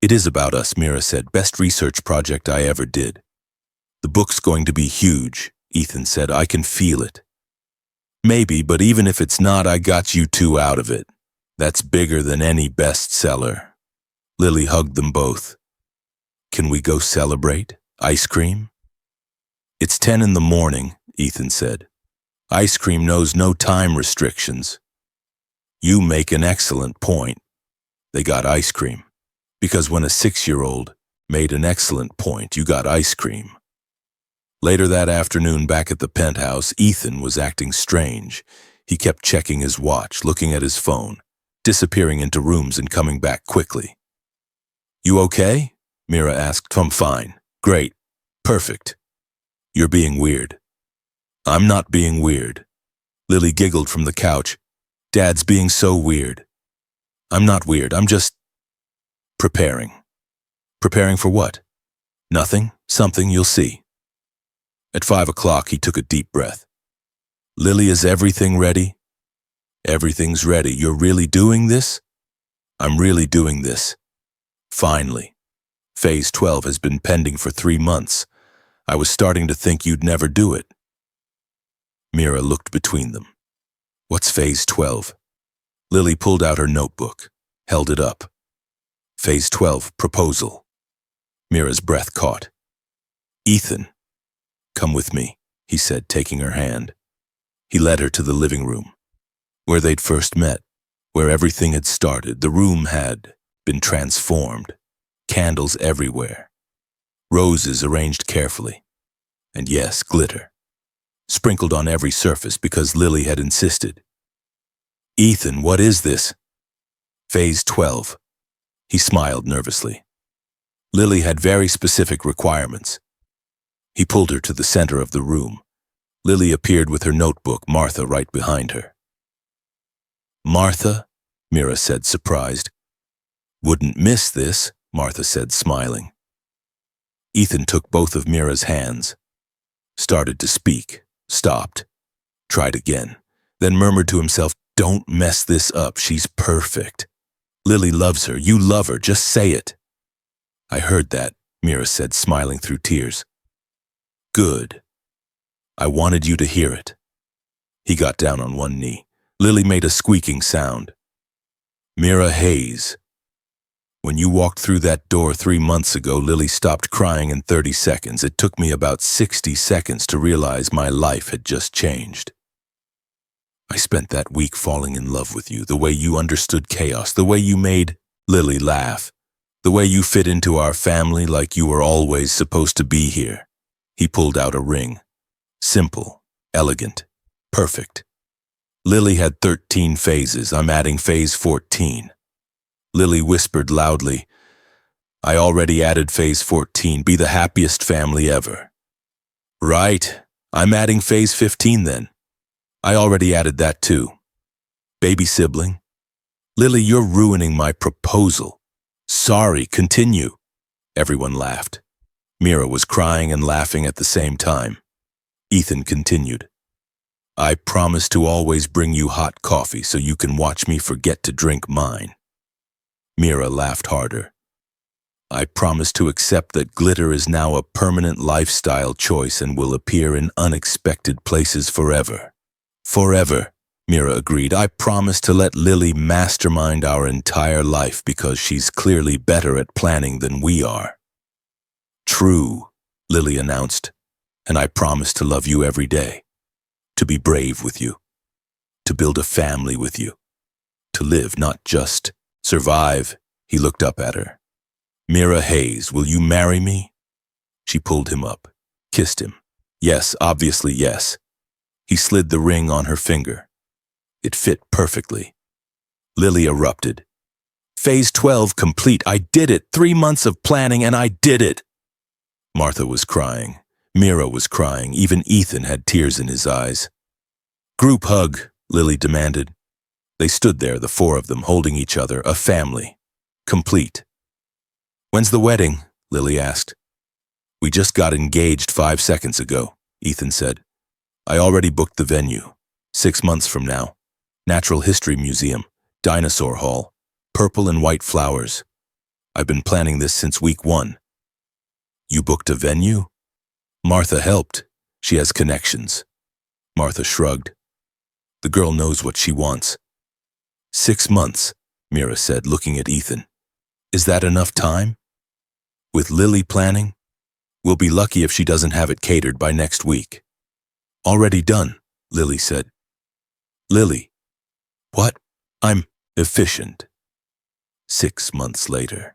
"It is about us," Mira said. "Best research project I ever did." "The book's going to be huge," Ethan said. "I can feel it." "Maybe, but even if it's not, I got you two out of it. That's bigger than any bestseller." Lily hugged them both. "Can we go celebrate? Ice cream?" "It's 10 in the morning," Ethan said. Ice cream knows no time restrictions. You make an excellent point. They got ice cream. Because when a 6-year-old made an excellent point, you got ice cream. Later that afternoon, back at the penthouse, Ethan was acting strange. He kept checking his watch, looking at his phone, disappearing into rooms and coming back quickly. You okay? Mira asked. I'm fine. Great. Perfect. You're being weird. I'm not being weird. Lily giggled from the couch. Dad's being so weird. I'm not weird. I'm just preparing. Preparing for what? Nothing. Something, you'll see. At 5 o'clock, he took a deep breath. Lily, is everything ready? Everything's ready. You're really doing this? I'm really doing this. Finally. Phase 12 has been pending for 3 months. I was starting to think you'd never do it. Mira looked between them. What's Phase 12? Lily pulled out her notebook, held it up. Phase 12, proposal. Mira's breath caught. Ethan, come with me, he said, taking her hand. He led her to the living room, where they'd first met, where everything had started. The room had been transformed, candles everywhere, roses arranged carefully, and yes, glitter, sprinkled on every surface because Lily had insisted. Ethan, what is this? Phase 12. He smiled nervously. Lily had very specific requirements. He pulled her to the center of the room. Lily appeared with her notebook, Martha right behind her. Martha? Mira said, surprised. Wouldn't miss this, Martha said, smiling. Ethan took both of Mira's hands, started to speak, stopped, tried again, then murmured to himself, don't mess this up, she's perfect. Lily loves her, you love her, just say it. I heard that, Mira said, smiling through tears. Good. I wanted you to hear it. He got down on one knee. Lily made a squeaking sound. Mira Hayes. When you walked through that door 3 months ago, Lily stopped crying in 30 seconds. It took me about 60 seconds to realize my life had just changed. I spent that week falling in love with you, the way you understood chaos, the way you made Lily laugh, the way you fit into our family like you were always supposed to be here. He pulled out a ring. Simple, elegant, perfect. Lily had 13 phases. I'm adding phase 14. Lily whispered loudly, I already added phase 14. Be the happiest family ever. Right. I'm adding phase 15 then. I already added that too. Baby sibling. Lily, you're ruining my proposal. Sorry, continue. Everyone laughed. Mira was crying and laughing at the same time. Ethan continued. I promise to always bring you hot coffee so you can watch me forget to drink mine. Mira laughed harder. I promise to accept that glitter is now a permanent lifestyle choice and will appear in unexpected places forever. Forever, Mira agreed. I promise to let Lily mastermind our entire life because she's clearly better at planning than we are. True, Lily announced, and I promise to love you every day, to be brave with you, to build a family with you, to live, not just survive. He looked up at her. Mira Hayes, will you marry me? She pulled him up, kissed him. Yes, obviously yes. He slid the ring on her finger. It fit perfectly. Lily erupted. Phase 12 complete. I did it. 3 months of planning and I did it. Martha was crying. Mira was crying. Even Ethan had tears in his eyes. Group hug, Lily demanded. They stood there, the 4 of them, holding each other, a family. Complete. When's the wedding? Lily asked. We just got engaged 5 seconds ago, Ethan said. I already booked the venue. 6 months from now. Natural History Museum, Dinosaur Hall, purple and white flowers. I've been planning this since week 1. You booked a venue? Martha helped. She has connections. Martha shrugged. The girl knows what she wants. 6 months, Mira said, looking at Ethan. Is that enough time? With Lily planning? We'll be lucky if she doesn't have it catered by next week. Already done, Lily said. Lily, what? I'm efficient. 6 months later.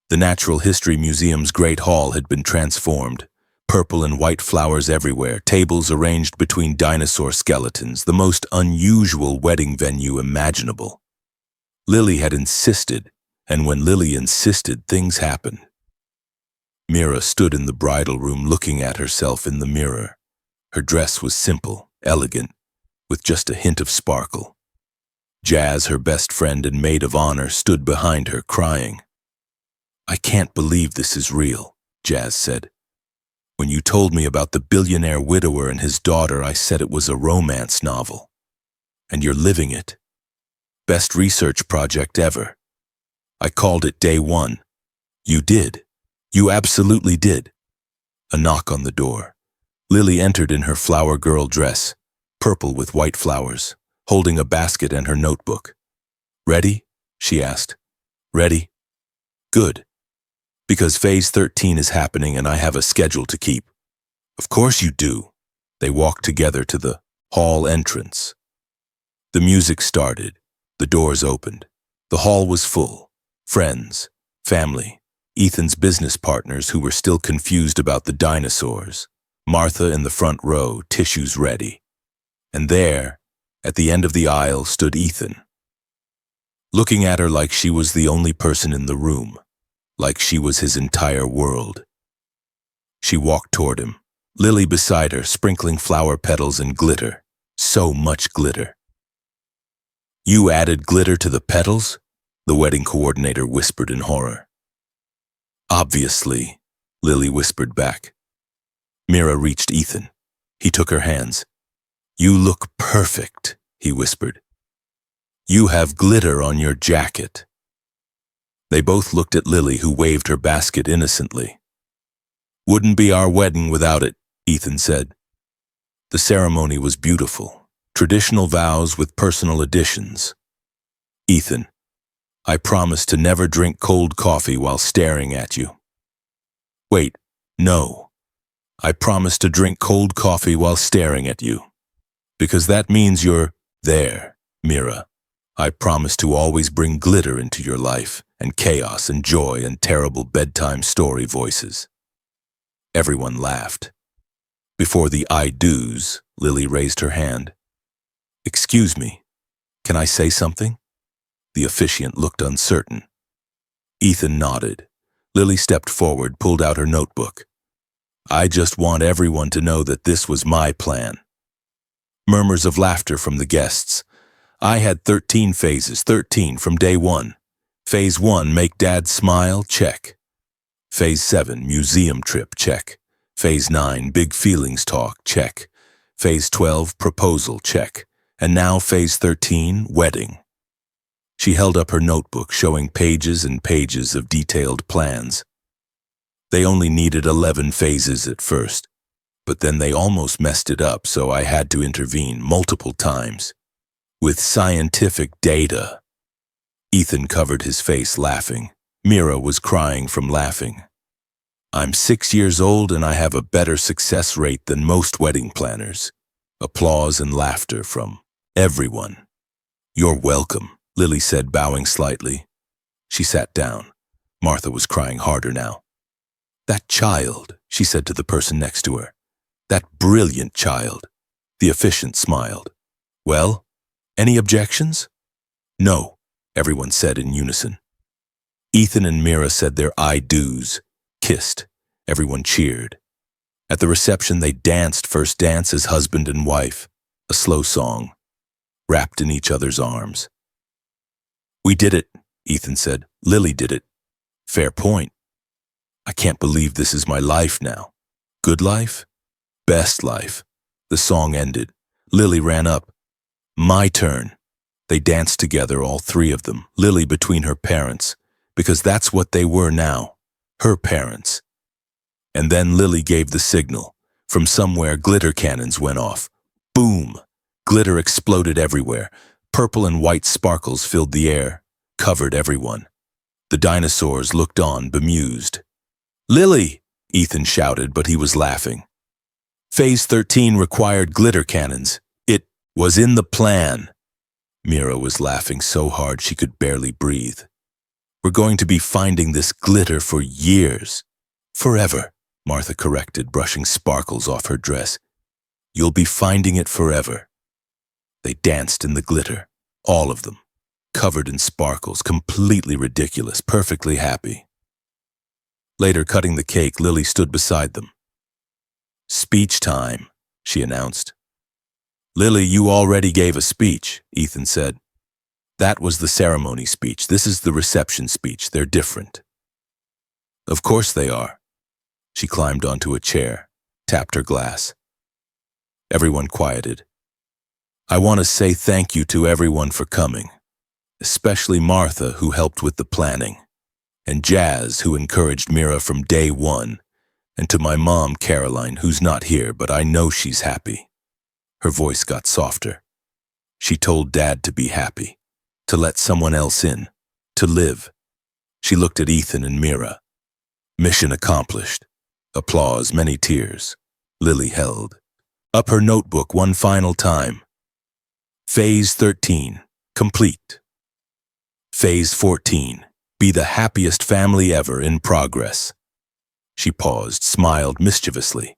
The Natural History Museum's Great Hall had been transformed. Purple and white flowers everywhere, tables arranged between dinosaur skeletons, the most unusual wedding venue imaginable. Lily had insisted, and when Lily insisted, things happened. Mira stood in the bridal room looking at herself in the mirror. Her dress was simple, elegant, with just a hint of sparkle. Jazz, her best friend and maid of honor, stood behind her crying. I can't believe this is real, Jazz said. When you told me about the billionaire widower and his daughter, I said it was a romance novel. And you're living it. Best research project ever. I called it day one. You did. You absolutely did. A knock on the door. Lily entered in her flower girl dress, purple with white flowers, holding a basket and her notebook. Ready? She asked. Ready? Good. Because phase 13 is happening and I have a schedule to keep. Of course you do. They walked together to the hall entrance. The music started. The doors opened. The hall was full. Friends, family, Ethan's business partners who were still confused about the dinosaurs. Martha in the front row, tissues ready. And there, at the end of the aisle, stood Ethan, looking at her like she was the only person in the room, like she was his entire world. She walked toward him, Lily beside her, sprinkling flower petals and glitter, so much glitter. You added glitter to the petals? The wedding coordinator whispered in horror. Obviously, Lily whispered back. Mira reached Ethan. He took her hands. You look perfect, he whispered. You have glitter on your jacket. They both looked at Lily, who waved her basket innocently. Wouldn't be our wedding without it, Ethan said. The ceremony was beautiful, traditional vows with personal additions. Ethan, I promise to never drink cold coffee while staring at you. Wait, no. I promise to drink cold coffee while staring at you. Because that means you're there, Mira. I promise to always bring glitter into your life, and chaos and joy and terrible bedtime story voices. Everyone laughed. Before the I do's, Lily raised her hand. Excuse me, can I say something? The officiant looked uncertain. Ethan nodded. Lily stepped forward, pulled out her notebook. I just want everyone to know that this was my plan. Murmurs of laughter from the guests. I had 13 phases, 13 from day one. Phase 1, make dad smile, check. Phase 7, museum trip, check. Phase 9, big feelings talk, check. Phase 12, proposal, check. And now phase 13, wedding. She held up her notebook, showing pages and pages of detailed plans. They only needed 11 phases at first, but then they almost messed it up, so I had to intervene multiple times. With scientific data. Ethan covered his face, laughing. Mira was crying from laughing. I'm 6 years old and I have a better success rate than most wedding planners. Applause and laughter from everyone. You're welcome, Lily said, bowing slightly. She sat down. Martha was crying harder now. That child, she said to the person next to her. That brilliant child. The officiant smiled. Well, any objections? No, everyone said in unison. Ethan and Mira said their I do's, kissed. Everyone cheered. At the reception, they danced first dance as husband and wife, a slow song, wrapped in each other's arms. We did it, Ethan said. Lily did it. Fair point. I can't believe this is my life now. Good life? Best life. The song ended. Lily ran up. My turn. They danced together, all three of them, Lily between her parents, because that's what they were now, her parents. And then Lily gave the signal. From somewhere, glitter cannons went off. Boom! Glitter exploded everywhere. Purple and white sparkles filled the air, covered everyone. The dinosaurs looked on, bemused. Lily! Ethan shouted, but he was laughing. Phase 13 required glitter cannons. It was in the plan. Mira was laughing so hard she could barely breathe. We're going to be finding this glitter for years. Forever, Martha corrected, brushing sparkles off her dress. You'll be finding it forever. They danced in the glitter, all of them, covered in sparkles, completely ridiculous, perfectly happy. Later, cutting the cake, Lily stood beside them. Speech time, she announced. Lily, you already gave a speech, Ethan said. That was the ceremony speech. This is the reception speech. They're different. Of course they are. She climbed onto a chair, tapped her glass. Everyone quieted. I want to say thank you to everyone for coming, especially Martha, who helped with the planning, and Jazz, who encouraged Mira from day one, and to my mom, Caroline, who's not here, but I know she's happy. Her voice got softer. She told Dad to be happy, to let someone else in, to live. She looked at Ethan and Mira. Mission accomplished. Applause, many tears. Lily held up her notebook one final time. Phase 13, complete. Phase 14, be the happiest family ever, in progress. She paused, smiled mischievously.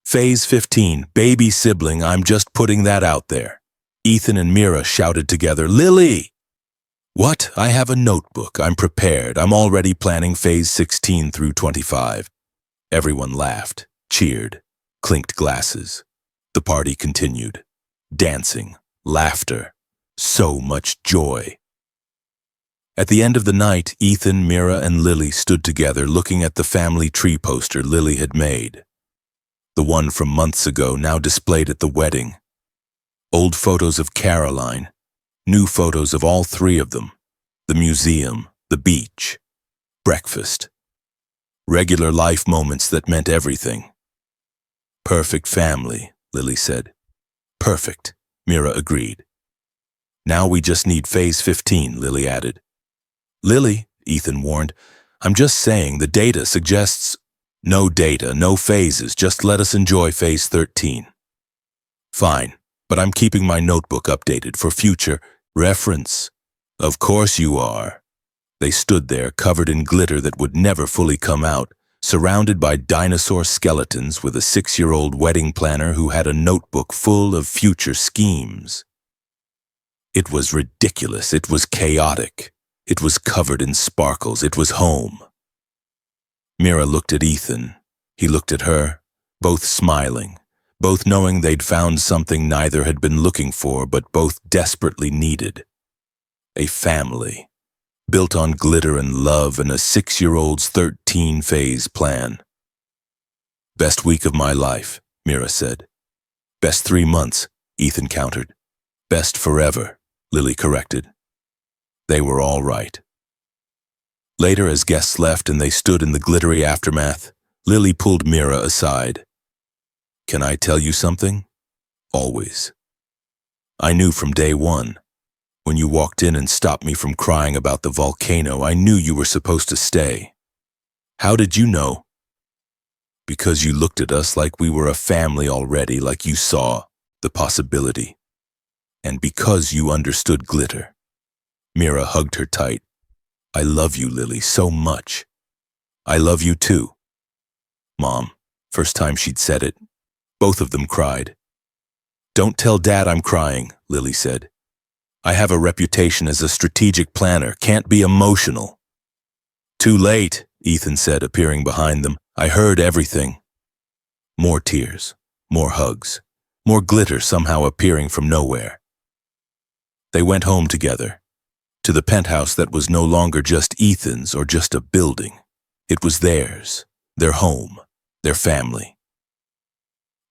Phase 15, baby sibling, I'm just putting that out there. Ethan and Mira shouted together, Lily! What? I have a notebook. I'm prepared. I'm already planning phase 16 through 25. Everyone laughed, cheered, clinked glasses. The party continued. Dancing, laughter, so much joy. At the end of the night, Ethan, Mira, and Lily stood together looking at the family tree poster Lily had made. The one from months ago now displayed at the wedding. Old photos of Caroline, new photos of all three of them. The museum, the beach, breakfast. Regular life moments that meant everything. Perfect family, Lily said. Perfect, Mira agreed. Now we just need phase 15, Lily added. Lily, Ethan warned, I'm just saying the data suggests... No data, no phases, just let us enjoy phase 13. Fine, but I'm keeping my notebook updated for future reference. Of course you are. They stood there, covered in glitter that would never fully come out, surrounded by dinosaur skeletons with a 6-year-old wedding planner who had a notebook full of future schemes. It was ridiculous. It was chaotic. It was covered in sparkles. It was home. Mira looked at Ethan. He looked at her, both smiling, both knowing they'd found something neither had been looking for but both desperately needed. A family, built on glitter and love and a 6-year-old's 13-phase plan. Best week of my life, Mira said. Best 3 months, Ethan countered. Best forever, Lily corrected. They were all right. Later, as guests left and they stood in the glittery aftermath, Lily pulled Mira aside. Can I tell you something? Always. I knew from day one. When you walked in and stopped me from crying about the volcano, I knew you were supposed to stay. How did you know? Because you looked at us like we were a family already, like you saw the possibility. And because you understood glitter. Mira hugged her tight. I love you, Lily, so much. I love you too. Mom, first time she'd said it. Both of them cried. Don't tell Dad I'm crying, Lily said. I have a reputation as a strategic planner, can't be emotional. Too late, Ethan said, appearing behind them. I heard everything. More tears, more hugs, more glitter somehow appearing from nowhere. They went home together. To the penthouse that was no longer just Ethan's or just a building. It was theirs, their home, their family.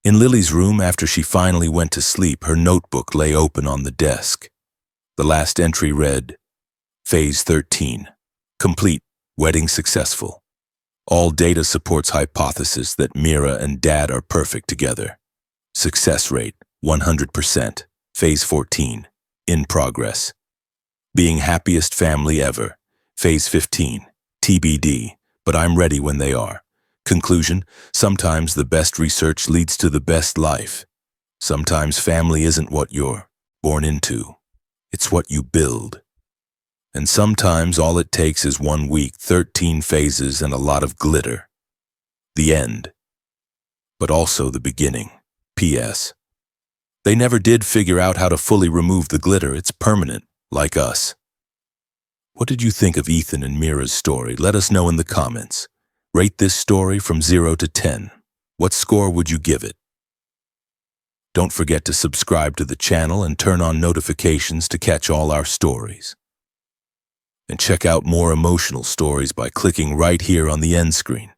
In Lily's room, after she finally went to sleep, her notebook lay open on the desk. The last entry read, Phase 13, complete, wedding successful. All data supports hypothesis that Mira and Dad are perfect together. Success rate, 100%. Phase 14, in progress. Being happiest family ever. Phase 15, TBD, but I'm ready when they are. Conclusion: sometimes the best research leads to the best life. Sometimes family isn't what you're born into. It's what you build. And sometimes all it takes is 1 week, 13 phases, and a lot of glitter. The end. But also the beginning. P.S. They never did figure out how to fully remove the glitter. It's permanent, like us. What did you think of Ethan and Mira's story? Let us know in the comments. Rate this story from 0 to 10. What score would you give it? Don't forget to subscribe to the channel and turn on notifications to catch all our stories. And check out more emotional stories by clicking right here on the end screen.